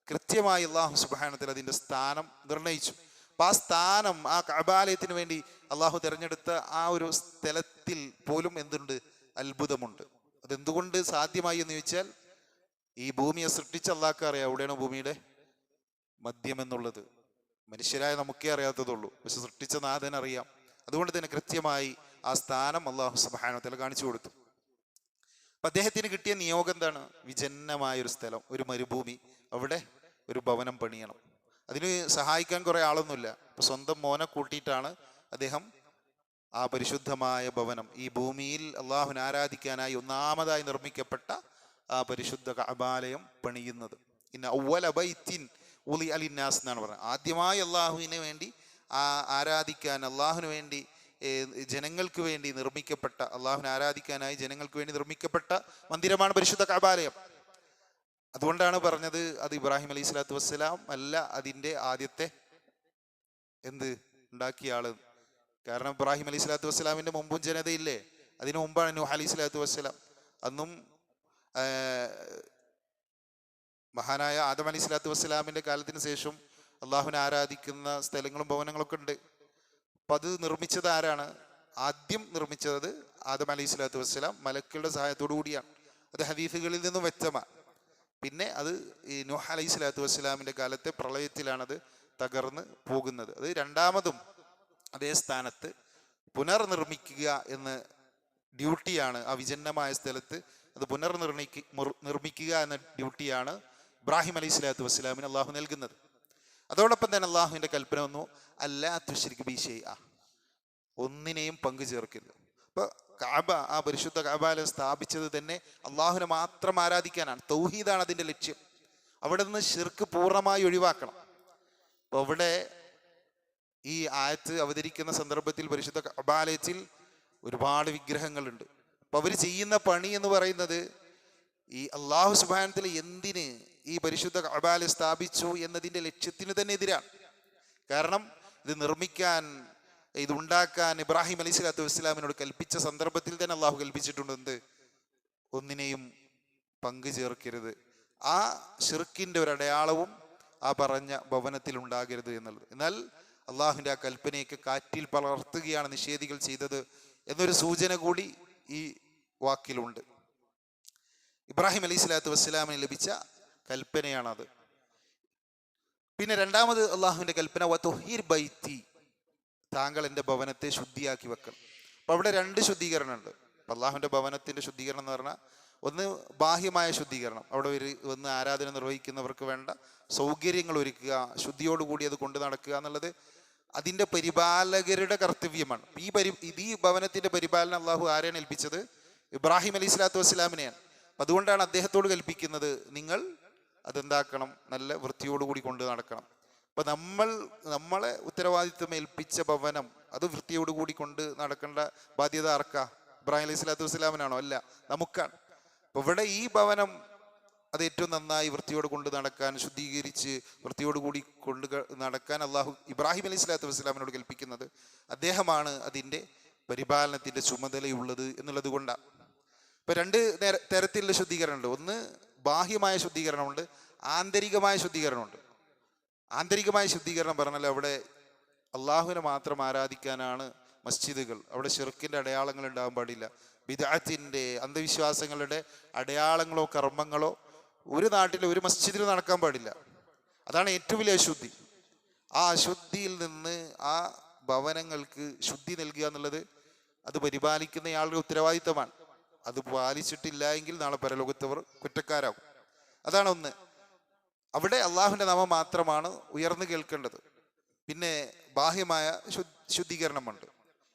കൃത്യമായി അല്ലാഹു സുബ്ഹാനഹു വ തആല അതിൻ്റെ സ്ഥാനം നിർണയിച്ചു. അപ്പം ആ സ്ഥാനം, ആ കഅബാലയത്തിന് വേണ്ടി അള്ളാഹു തിരഞ്ഞെടുത്ത ആ ഒരു സ്ഥലത്തിൽ പോലും എന്തുണ്ട്? അത്ഭുതമുണ്ട്. അതെന്തുകൊണ്ട് സാധ്യമായി എന്ന് ചോദിച്ചാൽ, ഈ ഭൂമിയെ സൃഷ്ടിച്ച അള്ളാഹ്ക്ക് അറിയാം എവിടെയാണ് ഭൂമിയുടെ മദ്യം എന്നുള്ളത്. മനുഷ്യരായ നമുക്കേ അറിയാത്തതുള്ളൂ, പക്ഷെ സൃഷ്ടിച്ച നാഥൻ അറിയാം. അതുകൊണ്ട് തന്നെ കൃത്യമായി ആ സ്ഥാനം അല്ലാഹു സുബ്ഹാനഹു വ തആല കാണിച്ചു കൊടുത്തു. അപ്പം അദ്ദേഹത്തിന് കിട്ടിയ നിയോഗം എന്താണ്? വിജന്നമായൊരു സ്ഥലം, ഒരു മരുഭൂമി, അവിടെ ഒരു ഭവനം പണിയണം. അതിന് സഹായിക്കാൻ കുറേ ആളൊന്നുമില്ല. അപ്പം സ്വന്തം മോനെ കൂട്ടിയിട്ടാണ് അദ്ദേഹം ആ പരിശുദ്ധമായ ഭവനം, ഈ ഭൂമിയിൽ അള്ളാഹുവിനെ ആരാധിക്കാനായി ഒന്നാമതായി നിർമ്മിക്കപ്പെട്ട ആ പരിശുദ്ധ കഅബാലയം പണിയുന്നത്. ഇന്ന അവ്വല ബൈത്തിൻ ഉളിഅ ലിന്നാസ് എന്നാണ് പറയുന്നത്. ആദ്യമായി അള്ളാഹുവിനെ വേണ്ടി ആരാധിക്കാൻ, അള്ളാഹുവിന് വേണ്ടി ജനങ്ങൾക്ക് വേണ്ടി നിർമ്മിക്കപ്പെട്ട, അള്ളാഹുവിനെ ആരാധിക്കാനായി ജനങ്ങൾക്ക് വേണ്ടി നിർമ്മിക്കപ്പെട്ട മന്ദിരമാണ് പരിശുദ്ധ കഅബാലയം. അതുകൊണ്ടാണ് പറഞ്ഞത് അത് ഇബ്രാഹിം അലൈഹി സ്വലാത്തു വസ്സലാം അല്ല അതിൻ്റെ ആദ്യത്തെ ഉണ്ടാക്കിയ ആള്. കാരണം ഇബ്രാഹിം അലൈഹി സ്വലാത്തു വസ്സലാമിന്റെ മുമ്പും ജനതയില്ലേ, അതിനു മുമ്പാണ് നൂഹ് അലൈഹി സ്വലാത്തു വസ്സലാം. അന്നും മഹാനായ ആദം അലൈഹി സ്വലാത്തു വസ്സലാമിന്റെ കാലത്തിന് ശേഷം അള്ളാഹുവിനെ ആരാധിക്കുന്ന സ്ഥലങ്ങളും ഭവനങ്ങളൊക്കെ ഉണ്ട്. അപ്പൊ അത് നിർമ്മിച്ചത് ആരാണ്? ആദ്യം നിർമ്മിച്ചത് ആദം അലൈഹി സ്വലാത്തു വസ്സലാം മലക്കുകളുടെ സഹായത്തോടു കൂടിയാണ്. അത് ഹദീസുകളിൽ നിന്നും വ്യക്തമാണ്. പിന്നെ അത് ഈ നൂഹ് അലൈഹി സ്വലാത്തു വസ്സലാമിന്റെ കാലത്തെ പ്രളയത്തിലാണത് തകർന്ന് പോകുന്നത്. അത് രണ്ടാമതും അതേ സ്ഥാനത്ത് പുനർനിർമ്മിക്കുക എന്ന ഡ്യൂട്ടിയാണ് ആ വിജന്നമായ സ്ഥലത്ത് അത് നിർമ്മിക്കുക എന്ന ഡ്യൂട്ടിയാണ് ഇബ്രാഹിം അലൈഹി സ്വലാത്തു വസ്സലാമിന് അള്ളാഹു നൽകുന്നത്. അതോടൊപ്പം തന്നെ അള്ളാഹുവിന്റെ കൽപ്പന വന്നു, അല്ലാ തുശ്രിക് ബി ശൈഅ, ഒന്നിനെയും പങ്കു ചേർക്കരുത്. അപ്പൊ കഅബ, ആ പരിശുദ്ധ കഅബാലയം സ്ഥാപിച്ചത് തന്നെ അള്ളാഹുവിനെ മാത്രം ആരാധിക്കാനാണ്. തൗഹീദാണ് അതിന്റെ ലക്ഷ്യം. അവിടെ നിന്ന് ശിർക്ക് പൂർണ്ണമായി ഒഴിവാക്കണം. അപ്പൊ അവിടെ ഈ ആയത്ത് അവതരിക്കുന്ന സന്ദർഭത്തിൽ പരിശുദ്ധ കഅബാലയത്തിൽ ഒരുപാട് വിഗ്രഹങ്ങളുണ്ട്. അപ്പൊ അവർ ചെയ്യുന്ന പണി എന്ന് പറയുന്നത് ഈ അള്ളാഹു സുബ്ഹാനഹു വ തആല എന്തിന് ഈ പരിശുദ്ധ കഅബാലയം സ്ഥാപിച്ചു എന്നതിന്റെ ലക്ഷ്യത്തിന് തന്നെ എതിരാണ്. കാരണം ഇത് നിർമ്മിക്കാൻ, ഇതുണ്ടാക്കാൻ ഇബ്രാഹിം അലൈഹി സ്വലാത്തു വസ്സലാമിനോട് കൽപ്പിച്ച സന്ദർഭത്തിൽ തന്നെ അള്ളാഹു കൽപ്പിച്ചിട്ടുണ്ട് എന്ത്? ഒന്നിനെയും പങ്കു ചേർക്കരുത്. ആ ശിർക്കിന്റെ ഒരു അടയാളവും ആ പറഞ്ഞ ഭവനത്തിൽ ഉണ്ടാകരുത് എന്നുള്ളത്. എന്നാൽ അള്ളാഹുവിന്റെ ആ കൽപ്പനയൊക്കെ കാറ്റിൽ പകർത്തുകയാണ് നിഷേധികൾ ചെയ്തത് എന്നൊരു സൂചന കൂടി ഈ വാക്കിലുണ്ട്. ഇബ്രാഹിം അലൈഹി സ്വലാത്തു വസ്സലാമിന് ലഭിച്ച കൽപ്പനയാണത്. പിന്നെ രണ്ടാമത് അള്ളാഹുവിന്റെ കൽപ്പന വതുഹിർ ബൈത്തി, താങ്കൾ എൻ്റെ ഭവനത്തെ ശുദ്ധിയാക്കി വെക്കണം. അപ്പൊ അവിടെ രണ്ട് ശുദ്ധീകരണമുണ്ട്. അള്ളാഹുവിന്റെ ഭവനത്തിന്റെ ശുദ്ധീകരണം എന്ന് പറഞ്ഞാൽ ഒന്ന് ബാഹ്യമായ ശുദ്ധീകരണം, അവിടെ വന്ന് ആരാധന നിർവഹിക്കുന്നവർക്ക് വേണ്ട സൗകര്യങ്ങൾ ഒരുക്കുക, ശുദ്ധിയോടുകൂടി അത് കൊണ്ടു നടക്കുക എന്നുള്ളത് അതിന്റെ പരിപാലകരുടെ കർത്തവ്യമാണ്. ഈ ഭവനത്തിന്റെ പരിപാലനം അള്ളാഹു ആരെയാണ് ഏൽപ്പിച്ചത്? ഇബ്രാഹിം അലൈഹി സ്വലാത്തു വസ്സലാമിനെയാണ്. അതുകൊണ്ടാണ് അദ്ദേഹത്തോട് കൽപ്പിക്കുന്നത്, നിങ്ങൾ അതെന്താക്കണം, നല്ല വൃത്തിയോടുകൂടി കൊണ്ടു നടക്കണം. അപ്പൊ നമ്മളെ ഉത്തരവാദിത്വം ഏൽപ്പിച്ച ഭവനം അത് വൃത്തിയോടുകൂടി കൊണ്ട് നടക്കേണ്ട ബാധ്യത ആർക്കാ? ഇബ്രാഹിം അലൈഹി സ്വലാത്തു വസ്സലാമിനാണോ? അല്ല, നമുക്കാണ്. അപ്പൊ ഇവിടെ ഈ ഭവനം അത് ഏറ്റവും നന്നായി വൃത്തിയോട് കൊണ്ട് നടക്കാൻ, ശുദ്ധീകരിച്ച് വൃത്തിയോടുകൂടി കൊണ്ട് നടക്കാൻ അള്ളാഹു ഇബ്രാഹിം അലൈഹി സ്വലാത്തു വസ്സലാമിനോട് കൽപ്പിക്കുന്നത്. അദ്ദേഹമാണ് അതിൻ്റെ പരിപാലനത്തിന്റെ ചുമതലയുള്ളത് എന്നുള്ളത് കൊണ്ടാണ്. ഇപ്പൊ രണ്ട് തരത്തിലുള്ള ശുദ്ധീകരണമുണ്ട്. ഒന്ന് ബാഹ്യമായ ശുദ്ധീകരണമുണ്ട്, ആന്തരികമായ ശുദ്ധീകരണമുണ്ട്. ആന്തരികമായ ശുദ്ധീകരണം പറഞ്ഞാൽ അവിടെ അള്ളാഹുവിനെ മാത്രം ആരാധിക്കാനാണ് മസ്ജിദുകൾ. അവിടെ ശിർക്കിന്റെ അടയാളങ്ങൾ ഉണ്ടാകാൻ പാടില്ല. ബിദ്അത്തിന്റെ, അന്ധവിശ്വാസങ്ങളുടെ അടയാളങ്ങളോ കർമ്മങ്ങളോ ഒരു നാട്ടിലെ ഒരു മസ്ജിദിൽ നടക്കാൻ പാടില്ല. അതാണ് ഏറ്റവും വലിയ അശുദ്ധി. ആ അശുദ്ധിയിൽ നിന്ന് ആ ഭവനങ്ങൾക്ക് ശുദ്ധി നൽകുക എന്നുള്ളത് അത് പരിപാലിക്കുന്നയാളുടെ ഉത്തരവാദിത്തമാണ്. അത് പാലിച്ചിട്ടില്ല എങ്കിൽ നാളെ പരലോകത്തവർ കുറ്റക്കാരാകും. അതാണ് ഒന്ന്. അവിടെ അള്ളാഹുവിന്റെ നാമം മാത്രമാണ് ഉയർന്നു കേൾക്കേണ്ടത്. പിന്നെ ബാഹ്യമായ ശുദ്ധീകരണമുണ്ട്.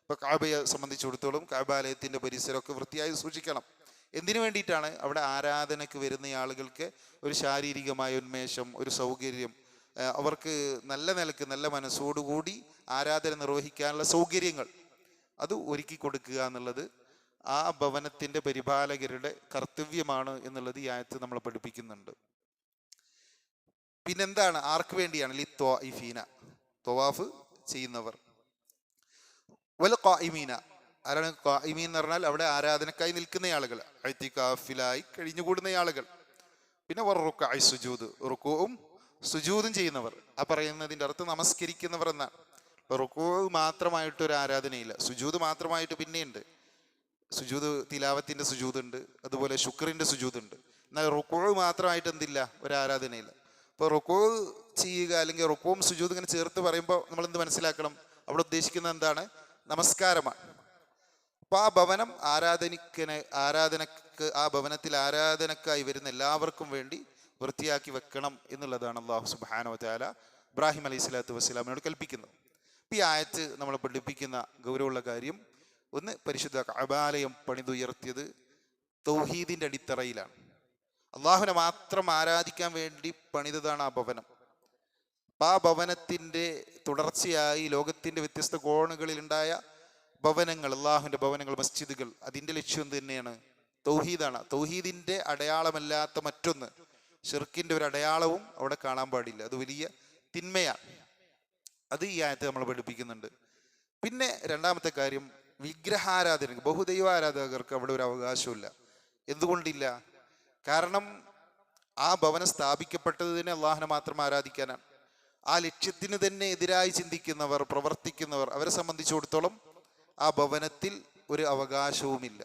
ഇപ്പൊ കഅബയെ സംബന്ധിച്ചിടത്തോളം കഅബാലയത്തിന്റെ പരിസരമൊക്കെ വൃത്തിയായി സൂക്ഷിക്കണം. എന്തിനു വേണ്ടിയിട്ടാണ്? അവിടെ ആരാധനയ്ക്ക് വരുന്ന ആളുകൾക്ക് ഒരു ശാരീരികമായ ഉന്മേഷം, ഒരു സൗകര്യം, അവർക്ക് നല്ല നിലക്ക് നല്ല മനസ്സോടുകൂടി ആരാധന നിർവഹിക്കാനുള്ള സൗകര്യങ്ങൾ അത് ഒരുക്കി കൊടുക്കുക എന്നുള്ളത് ആ ഭവനത്തിന്റെ പരിപാലകരുടെ കർത്തവ്യമാണ് എന്നുള്ളത് ഈ ആയത്ത് നമ്മളെ പഠിപ്പിക്കുന്നുണ്ട്. പിന്നെന്താണ്? ആർക്ക് വേണ്ടിയാണ്? ലിത്വാഇഫീന, തവാഫ് ചെയ്യുന്നവർ. വൽ ഖായിമീന, ആരാണ് ഖായിമീൻ എന്ന് പറഞ്ഞാൽ അവിടെ ആരാധനക്കായി നിൽക്കുന്ന ആളുകൾ, ഇഅ്തികാഫിലായി കഴിഞ്ഞുകൂടുന്ന ആളുകൾ. പിന്നെ വറുക്കഅ സുജൂദ്, റുകൂഉം സുജൂദും ചെയ്യുന്നവർ. ആ പറയുന്നതിൻ്റെ അർത്ഥം നമസ്കരിക്കുന്നവർ എന്നാണ്. റുക്കൂ മാത്രമായിട്ടൊരു ആരാധനയില്ല, സുജൂദ് മാത്രമായിട്ട് പിന്നെയുണ്ട്. സുജൂദ് തിലാവത്തിന്റെ സുജൂദ് ഉണ്ട്, അതുപോലെ ശുക്രിന്റെ സുജൂദ് ഉണ്ട്. എന്നാൽ റുക്കൂ മാത്രമായിട്ട് എന്തില്ല, ഒരു ആരാധനയില്ല. ഇപ്പൊ റുക്കൂ ചെയ്യുക അല്ലെങ്കിൽ റുക്കൂവും സുജൂദ് ഇങ്ങനെ ചേർത്ത് പറയുമ്പോൾ നമ്മൾ എന്ത് മനസ്സിലാക്കണം? അവിടെ ഉദ്ദേശിക്കുന്നത് എന്താണ്? നമസ്കാരമാണ്. അപ്പൊ ആ ഭവനം ആരാധനക്ക് ആ ഭവനത്തിൽ ആരാധനക്കായി വരുന്ന എല്ലാവർക്കും വേണ്ടി വൃത്തിയാക്കി വെക്കണം എന്നുള്ളതാണ് അല്ലാഹു സുബ്ഹാനഹു വ തആല ഇബ്രാഹിം അലൈഹി സ്വലാത്തു വസ്സലാമിനോട് കൽപ്പിക്കുന്നത്. ഈ ആയത്ത് നമ്മളെ പഠിപ്പിക്കുന്ന ഗൗരവമുള്ള കാര്യം, ഒന്ന്, പരിശുദ്ധ കഅബാലയം പണിതുയർത്തിയത് തൗഹീദിന്റെ അടിത്തറയിലാണ്. അള്ളാഹുവിനെ മാത്രം ആരാധിക്കാൻ വേണ്ടി പണിതതാണ് ആ ഭവനം. ആ ഭവനത്തിന്റെ തുടർച്ചയായി ലോകത്തിന്റെ വ്യത്യസ്ത കോണുകളിൽ ഉണ്ടായ ഭവനങ്ങൾ, അള്ളാഹുവിൻ്റെ ഭവനങ്ങൾ, മസ്ജിദുകൾ, അതിൻ്റെ ലക്ഷ്യം തന്നെയാണ് തൗഹീദാണ്. തൗഹീദിൻ്റെ അടയാളമല്ലാത്ത മറ്റൊന്ന്, ഷിർക്കിൻ്റെ ഒരു അടയാളവും അവിടെ കാണാൻ പാടില്ല. അത് വലിയ തിന്മയാണ്. അത് ഈ ആയത്ത് നമ്മൾ പഠിപ്പിക്കുന്നുണ്ട്. പിന്നെ രണ്ടാമത്തെ കാര്യം, വിഗ്രഹാരാധന, ബഹുദൈവ ആരാധകർക്ക് അവിടെ ഒരു അവകാശമില്ല. എന്തുകൊണ്ടില്ല? കാരണം ആ ഭവനം സ്ഥാപിക്കപ്പെട്ടത് തന്നെ അള്ളാഹുവിനെ മാത്രം ആരാധിക്കാനാണ്. ആ ലക്ഷ്യത്തിന് തന്നെ എതിരായി ചിന്തിക്കുന്നവർ, പ്രവർത്തിക്കുന്നവർ, അവരെ സംബന്ധിച്ചിടത്തോളം ആ ഭവനത്തിൽ ഒരു അവകാശവുമില്ല.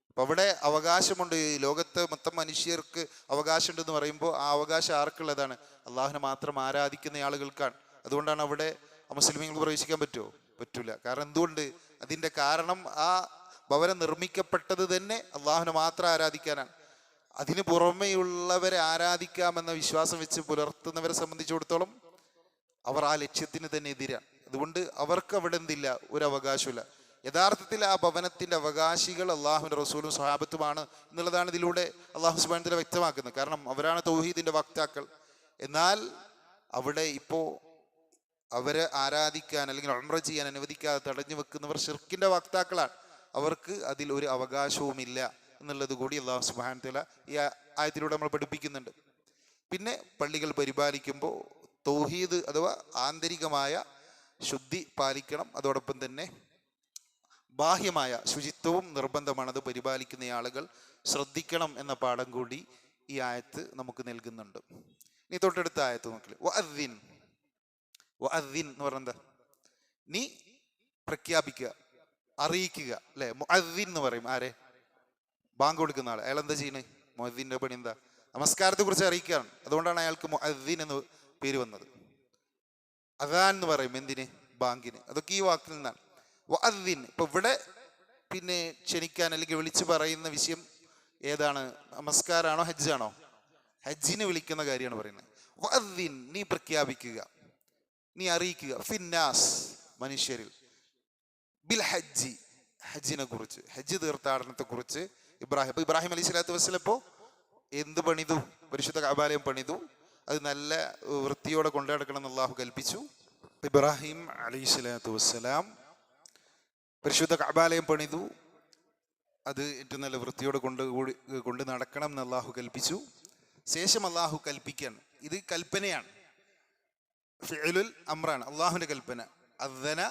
അപ്പം അവിടെ അവകാശമുണ്ട്. ലോകത്ത് മൊത്തം മനുഷ്യർക്ക് അവകാശമുണ്ടെന്ന് പറയുമ്പോൾ ആ അവകാശം ആർക്കുള്ളതാണ്? അള്ളാഹുവിനെ മാത്രം ആരാധിക്കുന്ന ആളുകൾക്കാണ്. അതുകൊണ്ടാണ് അവിടെ മുസ്ലിമീങ്ങൾക്ക് പ്രവേശിക്കാൻ പറ്റുമോ? പറ്റൂല. കാരണം എന്തുകൊണ്ട്? അതിൻ്റെ കാരണം ആ ഭവനം നിർമ്മിക്കപ്പെട്ടത് തന്നെ അള്ളാഹുവിനെ മാത്രം ആരാധിക്കാനാണ്. അതിന് പുറമെയുള്ളവരെ ആരാധിക്കാമെന്ന വിശ്വാസം വെച്ച് പുലർത്തുന്നവരെ സംബന്ധിച്ചിടത്തോളം അവർ ആ ലക്ഷ്യത്തിന് തന്നെ എതിരാണ്. അതുകൊണ്ട് അവർക്ക് അവിടെ എന്തില്ല? ഒരു അവകാശമില്ല. യഥാർത്ഥത്തിൽ ആ ഭവനത്തിൻ്റെ അവകാശികൾ അള്ളാഹുവിൻ്റെ റസൂലും സ്വഹാബത്തുമാണ് എന്നുള്ളതാണ് ഇതിലൂടെ അള്ളാഹു സുബ്ഹാനഹു വ തആല വ്യക്തമാക്കുന്നത്. കാരണം അവരാണ് തൗഹീദിൻ്റെ വക്താക്കൾ. എന്നാൽ അവിടെ ഇപ്പോൾ അവരെ ആരാധിക്കാൻ അല്ലെങ്കിൽ ഉംറ ചെയ്യാൻ അനുവദിക്കാതെ തടഞ്ഞു വെക്കുന്നവർ ഷിർക്കിൻ്റെ വക്താക്കളാണ്. അവർക്ക് അതിൽ ഒരു അവകാശവുമില്ല എന്നുള്ളത് കൂടി അള്ളാഹു സുബ്ഹാനഹു വ തആല ഈ ആയത്തിലൂടെ നമ്മൾ പഠിപ്പിക്കുന്നുണ്ട്. പിന്നെ പള്ളികൾ പരിപാലിക്കുമ്പോൾ തൗഹീദ് അഥവാ ആന്തരികമായ ശുദ്ധി പാലിക്കണം. അതോടൊപ്പം തന്നെ ബാഹ്യമായ ശുചിത്വവും നിർബന്ധമാണ്. അത് പരിപാലിക്കുന്ന ആളുകൾ ശ്രദ്ധിക്കണം എന്ന പാഠം കൂടി ഈ ആയത്ത് നമുക്ക് നൽകുന്നുണ്ട്. ഇനി തൊട്ടടുത്ത ആയത്ത് നോക്കില്ല, വഅദ്ദിൻ. വഅദ്ദിൻ എന്ന് പറഞ്ഞാൽ എന്താ? നീ പ്രഖ്യാപിക്കുക, അറിയിക്കുക, അല്ലെ? മുഅദ്ദിൻ എന്ന് പറയും ആരെ? ബാങ്ക് കൊടുക്കുന്ന ആൾ. അയാൾ എന്താ ചെയ്യുന്നത്? മുഅദ്ദിന്റെ പണി എന്താ? നമസ്കാരത്തെ കുറിച്ച് അറിയിക്കുകയാണ്. അതുകൊണ്ടാണ് അയാൾക്ക് മുഅദ്ദിൻ എന്ന് പേര് വന്നത്. അദാൻ എന്ന് പറയും എന്തിന്? ബാങ്കിന്. അതൊക്കെ ഈ വാക്കിൽ നിന്നാണ്. വഅദ്ദിൻ. ഇപ്പൊ ഇവിടെ പിന്നെ ക്ഷണിക്കാൻ അല്ലെങ്കിൽ വിളിച്ചു പറയുന്ന വിഷയം ഏതാണ്? നമസ്കാരാണോ ഹജ്ജാണോ? ഹജ്ജിനെ വിളിക്കുന്ന കാര്യമാണ് പറയുന്നത്. വഅദ്ദിൻ, നീ പ്രഖ്യാപിക്കുക, നീ അറിയിക്കുക, ഫിന്നാസ്, മനുഷ്യരിൽ, ബിൽ ഹജ്ജി, ഹജ്ജിനെ കുറിച്ച്, ഹജ്ജ് തീർത്ഥാടനത്തെ കുറിച്ച്. ഇബ്രാഹിം അലൈഹി സ്വലാത്തു വസ്സലാം ഇപ്പോൾ എന്ത് പണിതു? പരിശുദ്ധ കഅബാലയം പണിതു. അത് നല്ല വൃത്തിയോടെ കൊണ്ടു നടക്കണം എന്ന് അള്ളാഹു കൽപ്പിച്ചു. ഇബ്രാഹിം അലൈഹി സ്വലാത്തു വസ്സലാം പരിശുദ്ധ കഅബാലയം പണിതു. അത് ഏറ്റവും നല്ല വൃത്തിയോടെ കൊണ്ട് നടക്കണം എന്ന് അള്ളാഹു കൽപ്പിച്ചു. ശേഷം അള്ളാഹു കൽപ്പിക്കാൻ, ഇത് കൽപ്പനയാണ്, ഫിഅലുൽ അംറാണ്, അള്ളാഹുവിന്റെ കൽപ്പന. അദ്ദന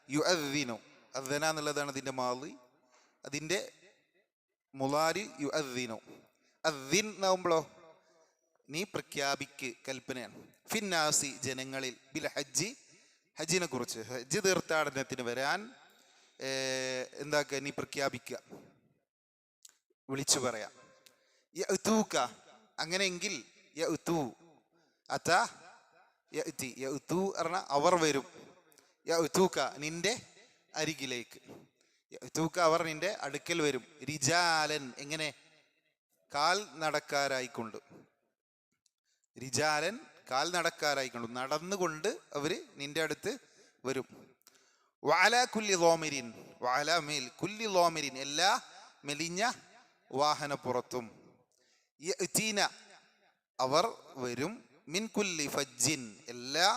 യുഅദ്ദിനു, അദ്ദന എന്നുള്ളതാണ് അതിന്റെ മാളി. അതിന്റെ മുളാരി യുഅദ്ദിനു. അദ്ദിൻ എന്നാവുമ്പോഴോ നീ പ്രഖ്യാപിക്ക്, കൽപ്പനയാണ്. ഫിന്നാസി, ജനങ്ങളിൽ, ബിൽ ഹജ്ജി, ഹജ്ജിനെ കുറിച്ച്, ഹജ്ജ് തീർത്ഥാടനത്തിന് വരാൻ എന്താക്കുക? നീ പ്രഖ്യാപിക്കുക, വിളിച്ചു പറയാം. യഅ്തൂക, അങ്ങനെയെങ്കിൽ യഅ്തു, അതാ യഅ്തി, യഅ്തു പറഞ്ഞാൽ അവർ വരും. യഅ്തൂക, നിന്റെ അരികിലേക്ക്. യഅ്തൂക, അവർ നിന്റെ അടുക്കൽ വരും. റിജാലൻ, എങ്ങനെ? കാൽ നടക്കാരായിക്കൊണ്ട്. റിജാലൻ, കാൽ നടക്കാരായിക്കൊണ്ട്, നടന്നുകൊണ്ട് അവര് നിന്റെ അടുത്ത് വരും. വഅലാ കുല്ലി ളാമിരിൻ, വഅലാ മേൽ, കുല്ലി ളാമിരിൻ, എല്ലാ മെലിഞ്ഞ വാഹനപ്പുറത്തും. യഅ്തീന, അവർ വരും. മിൻ കുല്ലി ഫജ്ജിൻ, എല്ലാ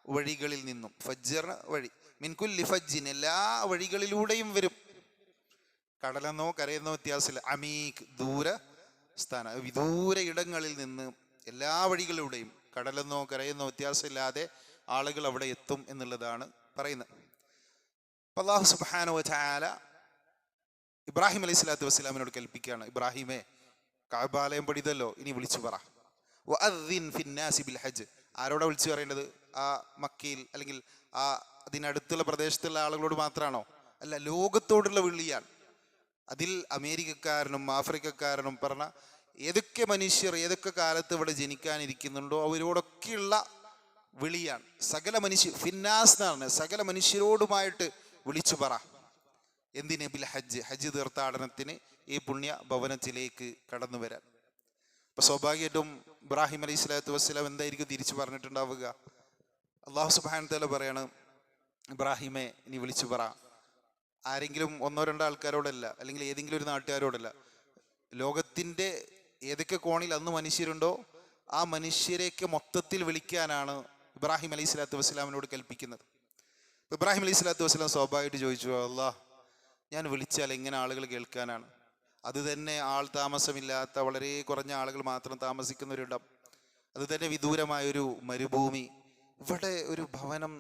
വഴികളിൽ നിന്നും. ഫജ്ജ് വഴി. മിൻ കുല്ലി ഫജ്ജിൻ, എല്ലാ വഴികളിലൂടെയും വരും. കടലെന്നോ കരയെന്നോ വ്യത്യാസമില്ല. അമീഖ്, ദൂര സ്ഥാന, വിദൂര ഇടങ്ങളിൽ നിന്ന് എല്ലാ വഴികളിലൂടെയും, കടലെന്നോ കരയെന്നോ വ്യത്യാസമില്ലാതെ ആളുകൾ അവിടെ എത്തും എന്നുള്ളതാണ് പറയുന്നത്. അപ്പോൾ അല്ലാഹു സുബ്ഹാനഹു വ തആല ഇബ്രാഹിം അലൈഹി സ്വലാത്തു വസ്സലാമിനോട് കൽപ്പിക്കുകയാണ്, ഇബ്രാഹിമേ, കഅബാലയം പണിതല്ലോ, ഇനി വിളിച്ചു പറ. വഅദ്ദിൻ ഫിന്നാസി ബിൽ ഹജ്ജ്. ആരോടാ വിളിച്ചു പറയേണ്ടത്? ആ മക്കയിൽ അല്ലെങ്കിൽ ആ അതിനടുത്തുള്ള പ്രദേശത്തുള്ള ആളുകളോട് മാത്രമാണോ? അല്ല, ലോകത്തോടുള്ള വിളിയാണ്. അതിൽ അമേരിക്കക്കാരനും ആഫ്രിക്കക്കാരനും പറഞ്ഞ ഏതൊക്കെ മനുഷ്യർ ഏതൊക്കെ കാലത്ത് ഇവിടെ ജനിക്കാനിരിക്കുന്നുണ്ടോ അവരോടൊക്കെയുള്ള വിളിയാണ്. സകല മനുഷ്യ, ഫിന്നാസ് എന്നാണ്, സകല മനുഷ്യരോടുമായിട്ട് വിളിച്ചു പറ. എന്തിന്? ബിൽ ഹജ്ജ്, ഹജ്ജ് തീർത്ഥാടനത്തിന് ഈ പുണ്യ ഭവനത്തിലേക്ക് കടന്നു വരാൻ. അപ്പൊ സ്വാഭാവികമായിട്ടും ഇബ്രാഹിം അലൈഹി സ്വലാത്തു വസ്സലാം എന്തായിരിക്കും തിരിച്ചു പറഞ്ഞിട്ടുണ്ടാവുക? അല്ലാഹു സുബ്ഹാനഹു വ തആല പറയാണ്, ഇബ്രാഹിമെ, നീ വിളിച്ചു പറ. ആരെങ്കിലും ഒന്നോ രണ്ടോ ആൾക്കാരോടല്ല, അല്ലെങ്കിൽ ഏതെങ്കിലും ഒരു നാട്ടുകാരോടല്ല, ലോകത്തിന്റെ ഏതൊക്കെ കോണിൽ അന്ന് മനുഷ്യരുണ്ടോ ആ മനുഷ്യരെയൊക്കെ മൊത്തത്തിൽ വിളിക്കാനാണ് ഇബ്രാഹിം അലൈഹി സ്വലാത്തു വസ്സലാമിനോട് കൽപ്പിക്കുന്നത്. ഇബ്രാഹിം അലൈഹി സ്വലാത്തു വസ്സലാം സ്വാഭാവികമായിട്ട് ചോദിച്ചു, അല്ലാ, ഞാൻ വിളിച്ചാൽ എങ്ങനെ ആളുകൾ കേൾക്കാനാണ്? അത് തന്നെ ആൾ താമസമില്ലാത്ത വളരെ കുറഞ്ഞ ആളുകൾ മാത്രം താമസിക്കുന്ന ഒരിടം, അത് തന്നെ വിദൂരമായൊരു മരുഭൂമി. ഇവിടെ ഒരു ഭവനം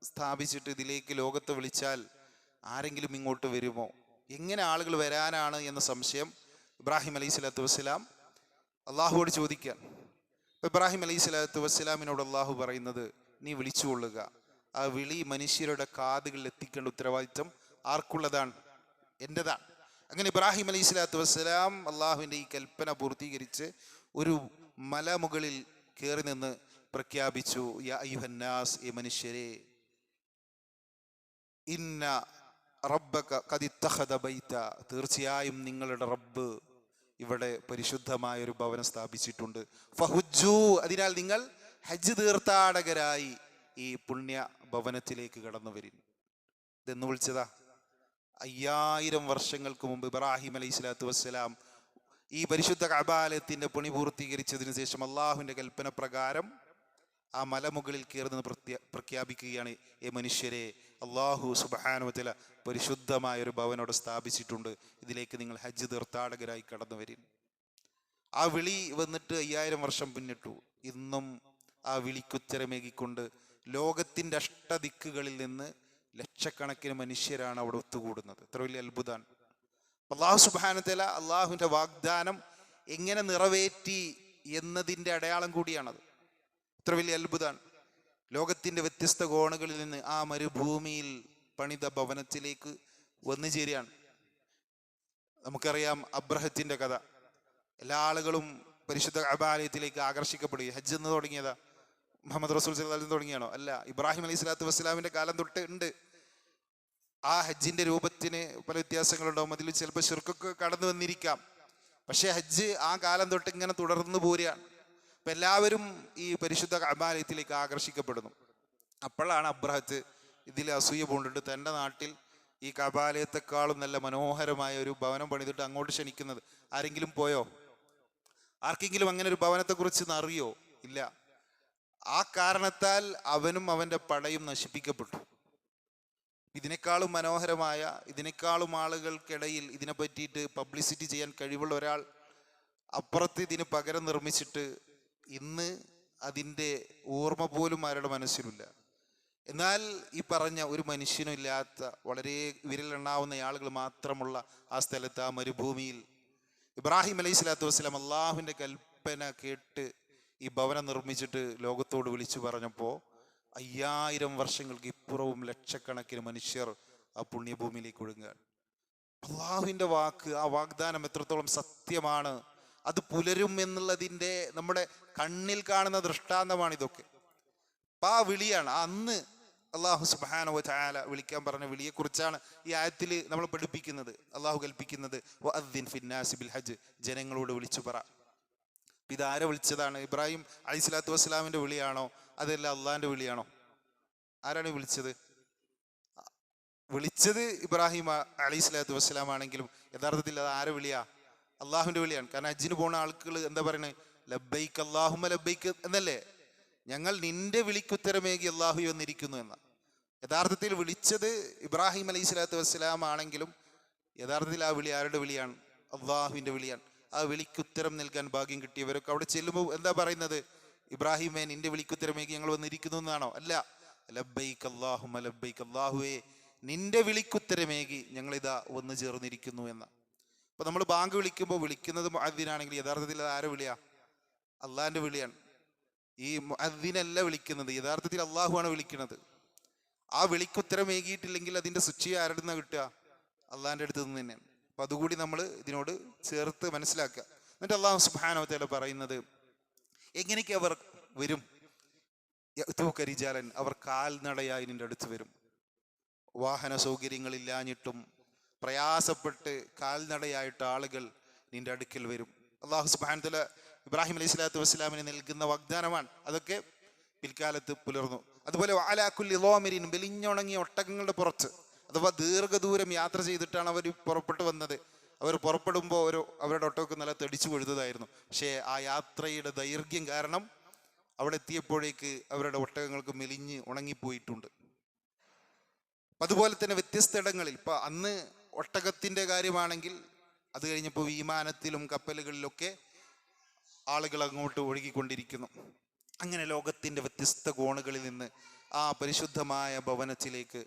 സ്ഥാപിച്ചിട്ട് ഇതിലേക്ക് ലോകത്തെ വിളിച്ചാൽ ആരെങ്കിലും ഇങ്ങോട്ട് വരുമോ? എങ്ങനെ ആളുകൾ വരാനാണ് എന്ന സംശയം ഇബ്രാഹിം അലൈഹി സ്വലാത്തു വസ്സലാം അള്ളാഹുവോട് ചോദിക്കാൻ. ഇബ്രാഹിം അലൈഹി സ്വലാത്തു വസ്സലാമിനോട് അള്ളാഹു പറയുന്നത്, നീ വിളിച്ചുകൊള്ളുക. ആ വിളി മനുഷ്യരുടെ കാതുകളിൽ എത്തിക്കേണ്ട ഉത്തരവാദിത്വം ആർക്കുള്ളതാണ്? എൻ്റെതാണ്. അങ്ങനെ ഇബ്രാഹിം അലൈഹി സ്വലാത്തു വസ്സലാം അള്ളാഹുവിൻ്റെ ഈ കൽപ്പന പൂർത്തീകരിച്ച് ഒരു മലമുകളിൽ കയറി നിന്ന് പ്രഖ്യാപിച്ചു, യാ അയ്യുഹന്നാസ്, ഈ മനുഷ്യരെ, ഇന്ന റബ്ബക ഖദ് ഇത്തഖദ ബൈത, തീർച്ചയായും നിങ്ങളുടെ റബ്ബ് ഇവിടെ പരിശുദ്ധമായ ഒരു ഭവനം സ്ഥാപിച്ചിട്ടുണ്ട്. ഫഹുജ്ജു, അതിനാൽ നിങ്ങൾ ഹജ്ജ് തീർത്ഥാടകരായി ഈ പുണ്യ ഭവനത്തിലേക്ക് കടന്നു വരിൻ. ഇതെന്ന് വിളിച്ചതാ 5000 വർഷങ്ങൾക്ക് മുമ്പ് ഇബ്രാഹിം അലൈഹി സ്വലാത്തു വസ്സലാം ഈ പരിശുദ്ധ കഅബാലയത്തിന്റെ പണി പൂർത്തീകരിച്ചതിന് ശേഷം അള്ളാഹുവിന്റെ കൽപ്പന പ്രകാരം ആ മലമുകളിൽ കയറുന്നത് പ്രഖ്യാപിക്കുകയാണ്, ഏ മനുഷ്യരെ, അള്ളാഹു സുബ്ഹാനഹു വ തആല പരിശുദ്ധമായ ഒരു ഭവനോട് സ്ഥാപിച്ചിട്ടുണ്ട്, ഇതിലേക്ക് നിങ്ങൾ ഹജ്ജ് തീർത്ഥാടകരായി കടന്നു വരിൻ. ആ വിളി വന്നിട്ട് 5000 വർഷം പിന്നിട്ടു. ഇന്നും ആ വിളിക്കുത്തരമേകിക്കൊണ്ട് ലോകത്തിൻ്റെ അഷ്ടദിക്കുകളിൽ നിന്ന് ലക്ഷക്കണക്കിന് മനുഷ്യരാണ് അവിടെ ഒത്തുകൂടുന്നത്. എത്ര വലിയ അത്ഭുതമാണ്! അള്ളാഹു സുബ്ഹാനഹു വ തആല അള്ളാഹുവിൻ്റെ വാഗ്ദാനം എങ്ങനെ നിറവേറ്റി എന്നതിൻ്റെ അടയാളം കൂടിയാണത്. എത്ര വലിയ അത്ഭുതമാണ്! ലോകത്തിൻ്റെ വ്യത്യസ്ത കോണുകളിൽ നിന്ന് ആ മരുഭൂമിയിൽ പണിത ഭവനത്തിലേക്ക് വന്നു ചേരുകയാണ്. നമുക്കറിയാം അബ്രഹത്തിന്റെ കഥ. എല്ലാ ആളുകളും പരിശുദ്ധ കഅബാലയത്തിലേക്ക് ആകർഷിക്കപ്പെടുകയും ഹജ്ജ് എന്ന് തുടങ്ങിയതാ മുഹമ്മദ് റസൂൽ സല്ലല്ലാഹു അലൈഹി വസല്ലം തുടങ്ങിയാണോ? അല്ല, ഇബ്രാഹിം അലൈഹി സ്വലാത്തു വസ്സലാമിന്റെ കാലം തൊട്ട് ഉണ്ട്. ആ ഹജ്ജിന്റെ രൂപത്തിന് പല വ്യത്യാസങ്ങളുണ്ടാവും, അതിൽ ചിലപ്പോൾ ശിർക്കൊക്കെ കടന്നു വന്നിരിക്കാം. പക്ഷെ ഹജ്ജ് ആ കാലം തൊട്ട് ഇങ്ങനെ തുടർന്നു പോരുകയാണ്. അപ്പൊ എല്ലാവരും ഈ പരിശുദ്ധ കഅബാലയത്തിലേക്ക് ആകർഷിക്കപ്പെടുന്നു. അപ്പോഴാണ് അബ്രഹത്ത് ഇതിൽ അസൂയ പൂണ്ടിട്ട് തൻ്റെ നാട്ടിൽ ഈ കഅബാലയത്തെക്കാളും നല്ല മനോഹരമായ ഒരു ഭവനം പണിതിട്ട് അങ്ങോട്ട് ക്ഷണിക്കുന്നത്. ആരെങ്കിലും പോയോ? ആർക്കെങ്കിലും അങ്ങനെ ഒരു ഭവനത്തെക്കുറിച്ച് അറിയോ? ഇല്ല. ആ കാരണത്താൽ അവനും അവൻ്റെ പടയും നശിപ്പിക്കപ്പെട്ടു. ഇതിനേക്കാളും മനോഹരമായ, ഇതിനേക്കാളും ആളുകൾക്കിടയിൽ ഇതിനെ പറ്റിയിട്ട് പബ്ലിസിറ്റി ചെയ്യാൻ കഴിവുള്ള ഒരാൾ അപ്പുറത്ത് ഇതിന് പകരം നിർമ്മിച്ചിട്ട് ഇന്ന് അതിൻ്റെ ഓർമ്മ പോലും ആരുടെ മനസ്സിലില്ല. എന്നാൽ ഈ പറഞ്ഞ ഒരു മനുഷ്യനും ഇല്ലാത്ത വളരെ വിരലെണ്ണാവുന്ന ആളുകൾ മാത്രമുള്ള ആ സ്ഥലത്ത്, ആ മരുഭൂമിയിൽ ഇബ്രാഹിം അലൈഹി സ്വലാത്തു വസ്സലാം അള്ളാഹുവിൻ്റെ കൽപ്പന കേട്ട് ഈ ഭവനം നിർമ്മിച്ചിട്ട് ലോകത്തോട് വിളിച്ചു പറഞ്ഞപ്പോൾ 5000 വർഷങ്ങൾക്ക് ഇപ്പുറവും ലക്ഷക്കണക്കിന് മനുഷ്യർ ആ പുണ്യഭൂമിയിലേക്ക് ഒഴുകുകയാണ്. അള്ളാഹുവിൻ്റെ വാക്ക്, ആ വാഗ്ദാനം എത്രത്തോളം സത്യമാണ്, അത് പുലരും എന്നുള്ളതിൻ്റെ നമ്മുടെ കണ്ണിൽ കാണുന്ന ദൃഷ്ടാന്തമാണ് ഇതൊക്കെ. അപ്പം ആ വിളിയാണ് അന്ന് അള്ളാഹു സുബ്ഹാനഹു വ തആല വിളിക്കാൻ പറഞ്ഞ വിളിയെക്കുറിച്ചാണ് ഈ ആയത്തിൽ നമ്മൾ പഠിപ്പിക്കുന്നത്. അള്ളാഹു കൽപ്പിക്കുന്നത് വഅദ്ദിൻ ഫിന്നാസി ബിൽ ഹജ്ജ്, ജനങ്ങളോട് വിളിച്ചു പറ. ഇതാരെ വിളിച്ചതാണ്? ഇബ്രാഹിം അലൈഹി സ്വലാത്തു വസ്സലാമിൻ്റെ വിളിയാണോ? അതല്ല അള്ളാഹിൻ്റെ വിളിയാണോ? ആരാണ് വിളിച്ചത്? വിളിച്ചത് ഇബ്രാഹിം അലൈഹി സ്വലാത്തു വസ്സലാം ആണെങ്കിലും യഥാർത്ഥത്തിൽ അത് ആരെ വിളിയാ? അള്ളാഹുവിൻ്റെ വിളിയാണ്. കാരണം ഹജ്ജിന് പോകുന്ന ആളുകൾ എന്താ പറയുന്നത്? ലബ്ബൈക്ക് അല്ലാഹുമ്മ ലബ്ബൈക്ക് എന്നല്ലേ? ഞങ്ങൾ നിന്റെ വിളിക്കുത്തരമേകി അള്ളാഹു വന്നിരിക്കുന്നു എന്ന. യഥാർത്ഥത്തിൽ വിളിച്ചത് ഇബ്രാഹിം അലൈഹി സ്വലാത്തു വസ്സലാം ആണെങ്കിലും യഥാർത്ഥത്തിൽ ആ വിളി ആരുടെ വിളിയാണ്? അള്ളാഹുവിൻ്റെ വിളിയാണ്. ആ വിളിക്കുത്തരം നൽകാൻ ഭാഗ്യം കിട്ടിയവരൊക്കെ അവിടെ ചെല്ലുമ്പോൾ എന്താ പറയുന്നത്? ഇബ്രാഹിമേ, നിന്റെ വിളിക്കുത്തരമേക്ക് ഞങ്ങൾ വന്നിരിക്കുന്നു എന്നാണോ? അല്ല, ലബ്ബൈക്ക് അല്ലാഹുമ്മ ലബ്ബൈക്ക്, അള്ളാഹുവേ നിന്റെ വിളിക്കുത്തരമേകി ഞങ്ങളിതാ വന്നു ചേർന്നിരിക്കുന്നു എന്ന. അപ്പൊ നമ്മൾ ബാങ്ക് വിളിക്കുമ്പോൾ വിളിക്കുന്നത് മുഅദ്ദിനാണെങ്കിൽ യഥാർത്ഥത്തിൽ അത് ആരെ വിളിയാ? അള്ളാഹിന്റെ വിളിയാണ്. ഈ മുഅദ്ദിനല്ല വിളിക്കുന്നത്, യഥാർത്ഥത്തിൽ അള്ളാഹുവാണ് വിളിക്കുന്നത്. ആ വിളിക്കുത്തരമേകിയിട്ടില്ലെങ്കിൽ അതിന്റെ ശിക്ഷ ആരുടെ നിന്നാ കിട്ടുക? അള്ളാഹിന്റെ അടുത്ത് നിന്ന് തന്നെയാണ്. അപ്പൊ അതുകൂടി നമ്മൾ ഇതിനോട് ചേർത്ത് മനസ്സിലാക്കുക. എന്നിട്ട് അള്ളാഹു സുബ്ഹാനഹു വ തആല പറയുന്നത്, എങ്ങനെയൊക്കെ അവർ വരും? യഅ്തൂക റിജാലൻ, അവർ കാൽനടയായി നിന്റെ അടുത്ത് വരും. വാഹന സൗകര്യങ്ങളില്ലാഞ്ഞിട്ടും പ്രയാസപ്പെട്ട് കാൽനടയായിട്ട് ആളുകൾ നിന്റെ അടുക്കൽ വരും. അള്ളാഹു സുബ്ഹാനഹു വ തആല ഇബ്രാഹിം അലൈഹി സ്വലാത്തു വസ്സലാമിന് നൽകുന്ന വാഗ്ദാനമാണ്. അതൊക്കെ പിൽക്കാലത്ത് പുലർന്നു. അതുപോലെ വഅലാ കുല്ലി ളാമിരിൻ, ബലിഞ്ഞുണങ്ങിയ ഒട്ടകങ്ങളുടെ പുറത്ത്, അഥവാ ദീർഘദൂരം യാത്ര ചെയ്തിട്ടാണ് അവർ പുറപ്പെട്ടു വന്നത്. അവർ പുറപ്പെടുമ്പോൾ അവരുടെ ഒട്ടകൾക്ക് നല്ല തടിച്ചു കൊഴുത്തതായിരുന്നു. പക്ഷേ ആ യാത്രയുടെ ദൈർഘ്യം കാരണം അവിടെ എത്തിയപ്പോഴേക്ക് അവരുടെ ഒട്ടകങ്ങൾക്ക് മെലിഞ്ഞ് ഉണങ്ങിപ്പോയിട്ടുണ്ട്. അപ്പം അതുപോലെ തന്നെ വ്യത്യസ്ത ഇടങ്ങളിൽ ഇപ്പം അന്ന് ഒട്ടകത്തിൻ്റെ കാര്യമാണെങ്കിൽ അത് കഴിഞ്ഞപ്പോൾ വിമാനത്തിലും കപ്പലുകളിലൊക്കെ ആളുകൾ അങ്ങോട്ട് ഒഴുകിക്കൊണ്ടിരിക്കുന്നു. അങ്ങനെ ലോകത്തിൻ്റെ വ്യത്യസ്ത കോണുകളിൽ നിന്ന് ആ പരിശുദ്ധമായ ഭവനത്തിലേക്ക്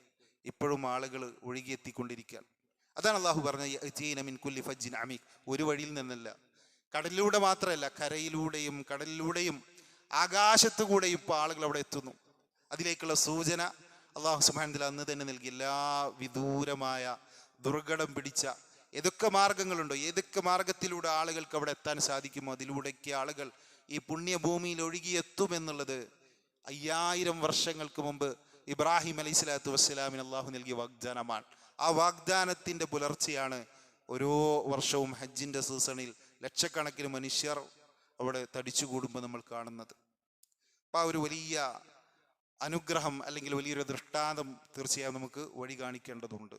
ഇപ്പോഴും ആളുകൾ ഒഴുകിയെത്തിക്കൊണ്ടിരിക്കുകയാണ്. അതാണ് അള്ളാഹു പറഞ്ഞ മിൻ കുല്ലി ഫജ്ജിൻ അമീഖ്. ഒരു വഴിയിൽ നിന്നല്ല, കടലിലൂടെ മാത്രമല്ല, കരയിലൂടെയും കടലിലൂടെയും ആകാശത്തു കൂടെയും ഇപ്പോൾ ആളുകൾ അവിടെ എത്തുന്നു. അതിലേക്കുള്ള സൂചന അള്ളാഹു സുബ്ഹാനഹു വ തആല അന്ന് തന്നെ നൽകി. എല്ലാ വിദൂരമായ ദുർഘടം പിടിച്ച ഏതൊക്കെ മാർഗങ്ങളുണ്ടോ, ഏതൊക്കെ മാർഗത്തിലൂടെ ആളുകൾക്ക് അവിടെ എത്താൻ സാധിക്കുമോ അതിലൂടെയൊക്കെ ആളുകൾ ഈ പുണ്യഭൂമിയിൽ ഒഴുകിയെത്തുമെന്നുള്ളത് 5000 വർഷങ്ങൾക്ക് മുമ്പ് ഇബ്രാഹിം അലൈഹി സ്വലാത്തു വസ്സലാമിന് അള്ളാഹു നൽകിയ വാഗ്ദാനമാണ്. ആ വാഗ്ദാനത്തിൻ്റെ പുലർച്ചെയാണ് ഓരോ വർഷവും ഹജ്ജിൻ്റെ സീസണിൽ ലക്ഷക്കണക്കിന് മനുഷ്യർ അവിടെ തടിച്ചുകൂടുമ്പോൾ നമ്മൾ കാണുന്നത്. അപ്പം ആ ഒരു വലിയ അനുഗ്രഹം അല്ലെങ്കിൽ വലിയൊരു ദൃഷ്ടാന്തം തീർച്ചയായും നമുക്ക് വഴി കാണിക്കേണ്ടതുണ്ട്.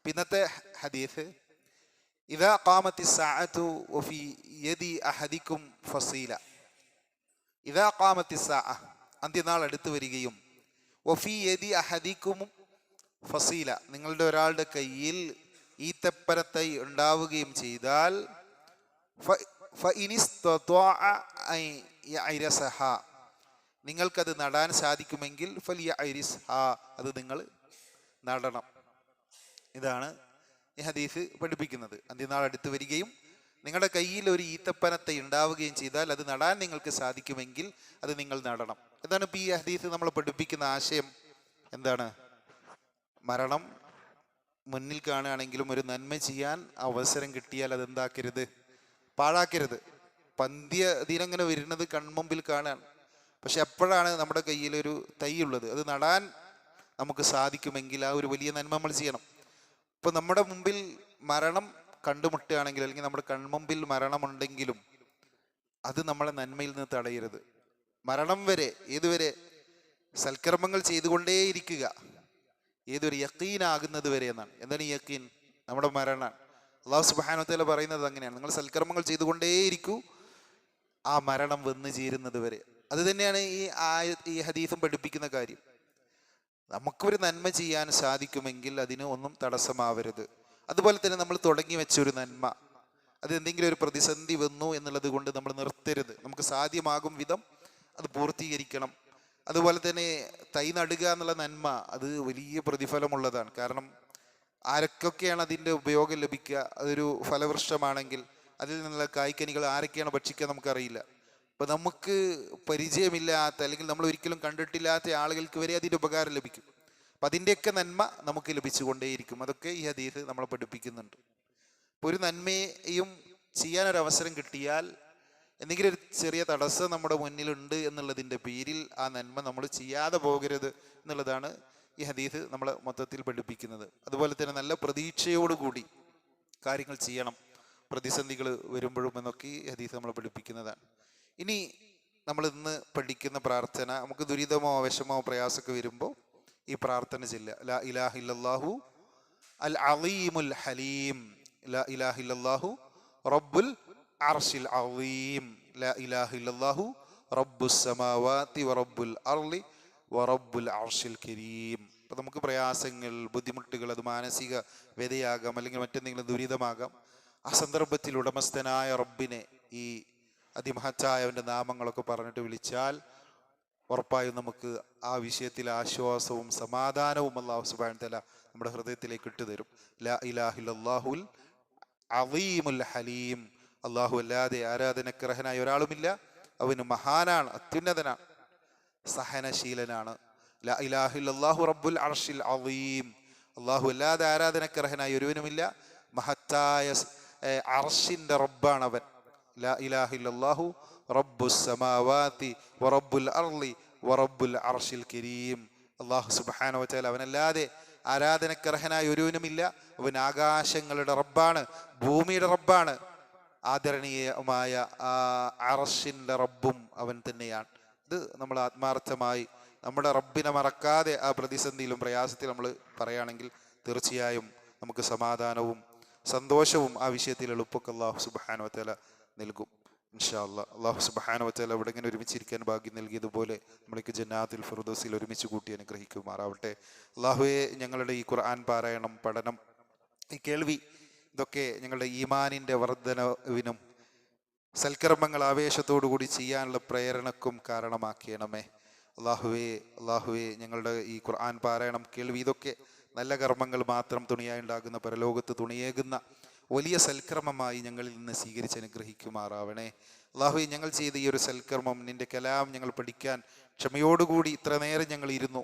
ഇന്നത്തെ ഹദീസ്, ഇദാ ഖാമത്തി സ്സാഅതു വഫി യദി അഹദികും ഫസീല. ഇദാ ഖാമത്തി സ്സാഅ, അന്ത്യനാൾ അടുത്തു വരികയും, വഫി യദി അഹദികും ഫസീല, നിങ്ങളുടെ ഒരാളുടെ കയ്യിൽ ഈത്തപ്പനത്തൈ ഉണ്ടാവുകയും ചെയ്താൽ, ഫഇനിസ്തത്വഅ അൻ യഅരിസഹ, നിങ്ങൾക്കത് നടാൻ സാധിക്കുമെങ്കിൽ ഫലിയഅരിസ്ഹ, അത് നിങ്ങൾ നടണം. ഇതാണ് ഈ ഹദീസ് പഠിപ്പിക്കുന്നത്. അന്ത്യനാൾ അടുത്ത് വരികയും നിങ്ങളുടെ കയ്യിൽ ഒരു ഈത്തപ്പനത്തെ ഉണ്ടാവുകയും ചെയ്താൽ അത് നടാൻ നിങ്ങൾക്ക് സാധിക്കുമെങ്കിൽ അത് നിങ്ങൾ നടണം. എന്താണ് ഇപ്പോൾ ഈ ഹദീസ് നമ്മൾ പഠിപ്പിക്കുന്ന ആശയം? എന്താണ്? മരണം മുന്നിൽ കാണുകയാണെങ്കിലും ഒരു നന്മ ചെയ്യാൻ അവസരം കിട്ടിയാൽ അതെന്താക്കരുത്, പാഴാക്കരുത്. ദിനങ്ങനെ വരുന്നത് കൺമുമ്പിൽ കാണാൻ, പക്ഷെ എപ്പോഴാണ് നമ്മുടെ കയ്യിലൊരു തൈ ഉള്ളത്, അത് നടാൻ നമുക്ക് സാധിക്കുമെങ്കിൽ ആ ഒരു വലിയ നന്മ നമ്മൾ ചെയ്യണം. ഇപ്പോൾ നമ്മുടെ മുമ്പിൽ മരണം കണ്ടുമുട്ടുകയാണെങ്കിൽ, അല്ലെങ്കിൽ നമ്മുടെ കൺമുമ്പിൽ മരണമുണ്ടെങ്കിലും അത് നമ്മളെ നന്മയിൽ നിന്ന് തടയരുത്. മരണം വരെ, ഏതുവരെ? സൽക്കർമ്മങ്ങൾ ചെയ്തുകൊണ്ടേയിരിക്കുക, ഏതൊരു യഖീനാകുന്നത് വരെ എന്നാണ്. എന്താണ് ഈ യഖീൻ? നമ്മുടെ മരണം. അല്ലാഹു സുബ്ഹാനഹു വ തആല പറയുന്നത് അങ്ങനെയാണ്, നിങ്ങൾ സൽക്കർമ്മങ്ങൾ ചെയ്തുകൊണ്ടേയിരിക്കൂ ആ മരണം വന്നു ചേരുന്നത് വരെ. അത് തന്നെയാണ് ഈ ഹദീസും പഠിപ്പിക്കുന്ന കാര്യം. നമുക്കൊരു നന്മ ചെയ്യാൻ സാധിക്കുമെങ്കിൽ അതിന് ഒന്നും തടസ്സമാവരുത്. അതുപോലെ തന്നെ നമ്മൾ തുടങ്ങി വെച്ചൊരു നന്മ, അത് എന്തെങ്കിലും ഒരു പ്രതിസന്ധി വന്നു എന്നുള്ളത് കൊണ്ട് നമ്മൾ നിർത്തരുത്. നമുക്ക് സാധ്യമാകും വിധം അത് പൂർത്തീകരിക്കണം. അതുപോലെ തന്നെ തൈ നടുക എന്നുള്ള നന്മ അത് വലിയ പ്രതിഫലമുള്ളതാണ്. കാരണം ആരൊക്കെയാണ് അതിൻ്റെ ഉപയോഗം ലഭിക്കുക? അതൊരു ഫലവൃക്ഷമാണെങ്കിൽ അതിൽ നിന്നുള്ള കായ്ക്കനികൾ ആരൊക്കെയാണ് ഭക്ഷിക്കുക നമുക്കറിയില്ല. അപ്പം നമുക്ക് പരിചയമില്ലാത്ത, അല്ലെങ്കിൽ നമ്മൾ ഒരിക്കലും കണ്ടിട്ടില്ലാത്ത ആളുകൾക്ക് വരെ അതിൻ്റെ ഉപകാരം ലഭിക്കും. അപ്പം അതിൻ്റെയൊക്കെ നന്മ നമുക്ക് ലഭിച്ചുകൊണ്ടേയിരിക്കും. അതൊക്കെ ഈ ഹദീസ് നമ്മളെ പഠിപ്പിക്കുന്നുണ്ട്. ഇപ്പോൾ ഒരു നന്മയും ചെയ്യാനൊരവസരം കിട്ടിയാൽ എന്തെങ്കിലും ഒരു ചെറിയ തടസ്സം നമ്മുടെ മുന്നിലുണ്ട് എന്നുള്ളതിൻ്റെ പേരിൽ ആ നന്മ നമ്മൾ ചെയ്യാതെ പോകരുത് എന്നുള്ളതാണ് ഈ ഹദീസ് നമ്മളെ മൊത്തത്തിൽ പഠിപ്പിക്കുന്നത്. അതുപോലെ തന്നെ നല്ല പ്രതീക്ഷയോടുകൂടി കാര്യങ്ങൾ ചെയ്യണം പ്രതിസന്ധികൾ വരുമ്പോഴും എന്നൊക്കെ ഈ ഹദീസ് നമ്മളെ പഠിപ്പിക്കുന്നതാണ്. ഇനി നമ്മൾ ഇന്ന് പഠിക്കുന്ന പ്രാർത്ഥന, നമുക്ക് ദുരിതമോ വിഷമോ പ്രയാസമൊക്കെ വരുമ്പോൾ ഈ പ്രാർത്ഥന ചൊല്ലുക. ലാ ഇലാഹ ഇല്ലല്ലാഹു അൽ അളീമുൽ ഹലീം, ലാ ഇലാഹ ഇല്ലല്ലാഹു റബ്ബുൽ അർശിൽ അളീം, ലാ ഇലാഹ ഇല്ലല്ലാഹു റബ്ബുസ് സമാവാതി വറബ്ബുൽ അർളി വറബ്ബുൽ അർശിൽ കരീം. അപ്പം നമുക്ക് പ്രയാസങ്ങൾ, ബുദ്ധിമുട്ടുകൾ, അത് മാനസിക വ്യതയാകാം, അല്ലെങ്കിൽ മറ്റെന്തെങ്കിലും ദുരിതമാകാം. ആ സന്ദർഭത്തിൽ ഉടമസ്ഥനായ റബ്ബിനെ ഈ അതിമഹത്തായവൻ്റെ നാമങ്ങളൊക്കെ പറഞ്ഞിട്ട് വിളിച്ചാൽ ഉറപ്പായും നമുക്ക് ആ വിഷയത്തിൽ ആശ്വാസവും സമാധാനവും അല്ലാഹു സുബ്ഹാനഹു വ തആല നമ്മുടെ ഹൃദയത്തിലേക്ക് ഇട്ടുതരും. ലാ ഇലാഹ ഇല്ലല്ലാഹുൽ അളീമുൽ ഹലീം, അല്ലാഹു അല്ലാതെ ആരാധനക്കർഹനായ ഒരാളുമില്ല, അവന് മഹാനാണ്, അത്യുന്നതനാണ്, സഹനശീലനാണ്. ലാ ഇലാഹ ഇല്ലല്ലാഹു റബ്ബുൽ അർശിൽ അളീം, അല്ലാഹു അല്ലാതെ ആരാധനക്കർഹനായ ഒരുവനുമില്ല, മഹത്തായ അർശിൻ്റെ റബ്ബാണ് അവൻ. ലാ ഇലാഹ ഇല്ലല്ലാഹു റബ്ബുസ് സമാവാതി വറബ്ബുൽ അർളി വറബ്ബുൽ അർശിൽ കരീം. അല്ലാഹു സുബ്ഹാനഹു വ തആല അവനല്ലാതെ ആരാധനക്കർഹനായ ഒരുവനുമില്ല, അവൻ ആകാശങ്ങളുടെ റബ്ബാണ്, ഭൂമിയുടെ റബ്ബാണ്, ആദരണീയമായ ആ അർശിൻ്റെ റബ്ബും അവൻ തന്നെയാണ്. ഇത് നമ്മൾ ആത്മാർത്ഥമായി നമ്മുടെ റബ്ബിനെ മറക്കാതെ ആ പ്രതിസന്ധിയിലും പ്രയാസത്തിലും നമ്മൾ പറയുകയാണെങ്കിൽ തീർച്ചയായും നമുക്ക് സമാധാനവും സന്തോഷവും ആ വിഷയത്തിൽ എളുപ്പമൊക്കെ അല്ലാഹു സുബ്ഹാനഹു വ തആല നൽകും. ഇൻഷാ അല്ലാഹ്. അല്ലാഹു സുബ്ഹാനഹു വ തആല ഇവിടെ ഇങ്ങനെ ഒരുമിച്ചിരിക്കാൻ ഭാഗ്യം നൽകിയതുപോലെ നമ്മളേക്ക് ജന്നാത്തുൽ ഫിർദൗസിൽ ഒരുമിച്ച് കൂട്ടി അനുഗ്രഹിക്കുമാറാവട്ടെ. അല്ലാഹുവേ, ഞങ്ങളുടെ ഈ ഖുർആൻ പാരായണം, പഠനം, ഈ കേൾവി, ഇതൊക്കെ ഞങ്ങളുടെ ഈമാനിൻ്റെ വർധനവിനും സൽക്കർമ്മങ്ങൾ ആവേശത്തോടു കൂടി ചെയ്യാനുള്ള പ്രേരണക്കും കാരണമാക്കിയണമേ. അല്ലാഹുവേ, ഞങ്ങളുടെ ഈ ഖുർആൻ പാരായണം, കേൾവി, ഇതൊക്കെ നല്ല കർമ്മങ്ങൾ മാത്രം തുണിയായി ഉണ്ടാകുന്ന, പരലോകത്ത് തുണിയേകുന്ന വലിയ സൽക്കർമ്മമായി ഞങ്ങളിൽ നിന്ന് സ്വീകരിച്ച് അനുഗ്രഹിക്കുമാറാവണേ. അല്ലാഹുവേ, ഞങ്ങൾ ചെയ്ത ഈ ഒരു സൽക്കർമ്മം, നിന്റെ കലാം ഞങ്ങൾ പഠിക്കാൻ ക്ഷമയോടുകൂടി ഇത്ര നേരം ഞങ്ങൾ ഇരുന്നു,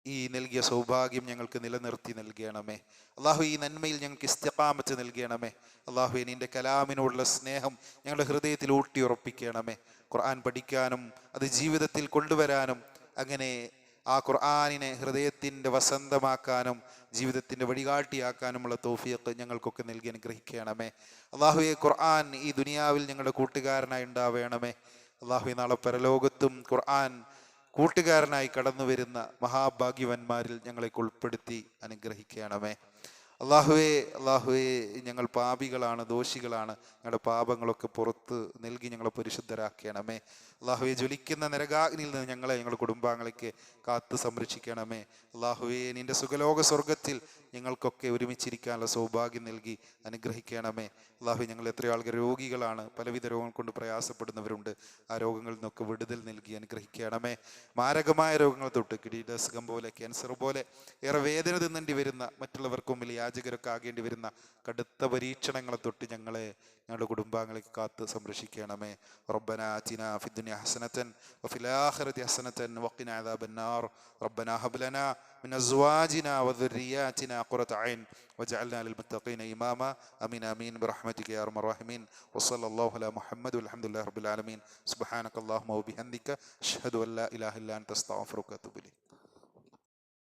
ഈ നൽകിയ സൗഭാഗ്യം ഞങ്ങൾക്ക് നിലനിർത്തി നൽകണമേ. അല്ലാഹു, ഈ നന്മയിൽ ഞങ്ങൾക്ക് ഇസ്തിഖാമത്ത് നൽകണമേ. അല്ലാഹുവേ, നിന്റെ കലാമിനോടുള്ള സ്നേഹം ഞങ്ങളുടെ ഹൃദയത്തിൽ ഊട്ടിയുറപ്പിക്കണമേ. ഖുർആൻ പഠിക്കാനും അത് ജീവിതത്തിൽ കൊണ്ടുവരാനും, അങ്ങനെ ആ ഖുർആനിനെ ഹൃദയത്തിൻ്റെ വസന്തമാക്കാനും ജീവിതത്തിൻ്റെ വഴികാട്ടിയാക്കാനുമുള്ള തൗഫീഖ് ഞങ്ങൾക്കൊക്കെ നൽകി അനുഗ്രഹിക്കണമേ. അല്ലാഹുവേ, ഖുർആൻ ഈ ദുനിയാവിൽ ഞങ്ങളുടെ കൂട്ടുകാരനായി ഉണ്ടാവേണമേ. അല്ലാഹുവേ, നാളെ പരലോകത്തും ഖുർആൻ കൂട്ടുകാരനായി കടന്നു വരുന്ന മഹാഭാഗ്യവന്മാരിൽ ഞങ്ങളെ ഉൾപ്പെടുത്തി അനുഗ്രഹിക്കണമേ. അല്ലാഹുവേ, ഞങ്ങൾ പാപികളാണ്, ദോഷികളാണ്. ഞങ്ങളുടെ പാപങ്ങളൊക്കെ പുറത്ത് നൽകി ഞങ്ങളെ പരിശുദ്ധരാക്കണമേ. അല്ലാഹുവേ, ജ്വലിക്കുന്ന നരകാഗ്നിയിൽ നിന്ന് ഞങ്ങളുടെ കുടുംബാംഗങ്ങളെ കാത്ത് സംരക്ഷിക്കണമേ. അല്ലാഹുവേ, നിന്റെ സുഖലോക സ്വർഗത്തിൽ ഞങ്ങൾക്കൊക്കെ ഒരുമിച്ചിരിക്കാനുള്ള സൗഭാഗ്യം നൽകി അനുഗ്രഹിക്കണമേ. അല്ലാഹുവേ, ഞങ്ങൾ എത്രയോ ആൾക്കാർ രോഗികളാണ്, പലവിധ രോഗങ്ങൾ കൊണ്ട് പ്രയാസപ്പെടുന്നവരുണ്ട്. ആ രോഗങ്ങളിൽ നിന്നൊക്കെ വിടുതൽ നൽകി അനുഗ്രഹിക്കണമേ. മാരകമായ രോഗങ്ങൾ തൊട്ട് കിടീടസുഖം പോലെ, ക്യാൻസർ പോലെ ഏറെ വേദന തിന്നേണ്ടി വരുന്ന, മറ്റുള്ളവർക്ക് മുമ്പിൽ യാചകരൊക്കെ ആകേണ്ടി വരുന്ന കടുത്ത പരീക്ഷണങ്ങളെ തൊട്ട് ഞങ്ങളുടെ കുടുംബാംഗങ്ങളെ കാത്ത് സംരക്ഷിക്കണമേ. റബ്ബനാ ആതിനാ ഫിദ്ദുനിയ ഹസനതൻ വഫിൽ ആഖിറതി ഹസനതൻ വഖിനാ അദാബന്നാർ. റബ്ബനാ ഹബ് ലനാ മിൻ അസ്വാജിനാ വദുർരിയാതിനാ ഖുറത അയ്ൻ വജഅൽനാ ലിൽമുത്തഖീന ഇമാമാ. ആമീൻ ആമീൻ ബിറഹ്മതിക യാ അർഹമർ റഹീമീൻ. വസല്ലല്ലാഹു അലാ മുഹമ്മദ് വൽഹംദുലില്ലാഹി റബ്ബിൽ ആലമീൻ. സുബ്ഹാനക അല്ലാഹുമ്മ വബിഹംദിക അഷ്ഹദു അൻ ലാ ഇലാഹ ഇല്ലാ അൻത അസ്തഗ്ഫിറുക വഅതുബു ഇലൈക്.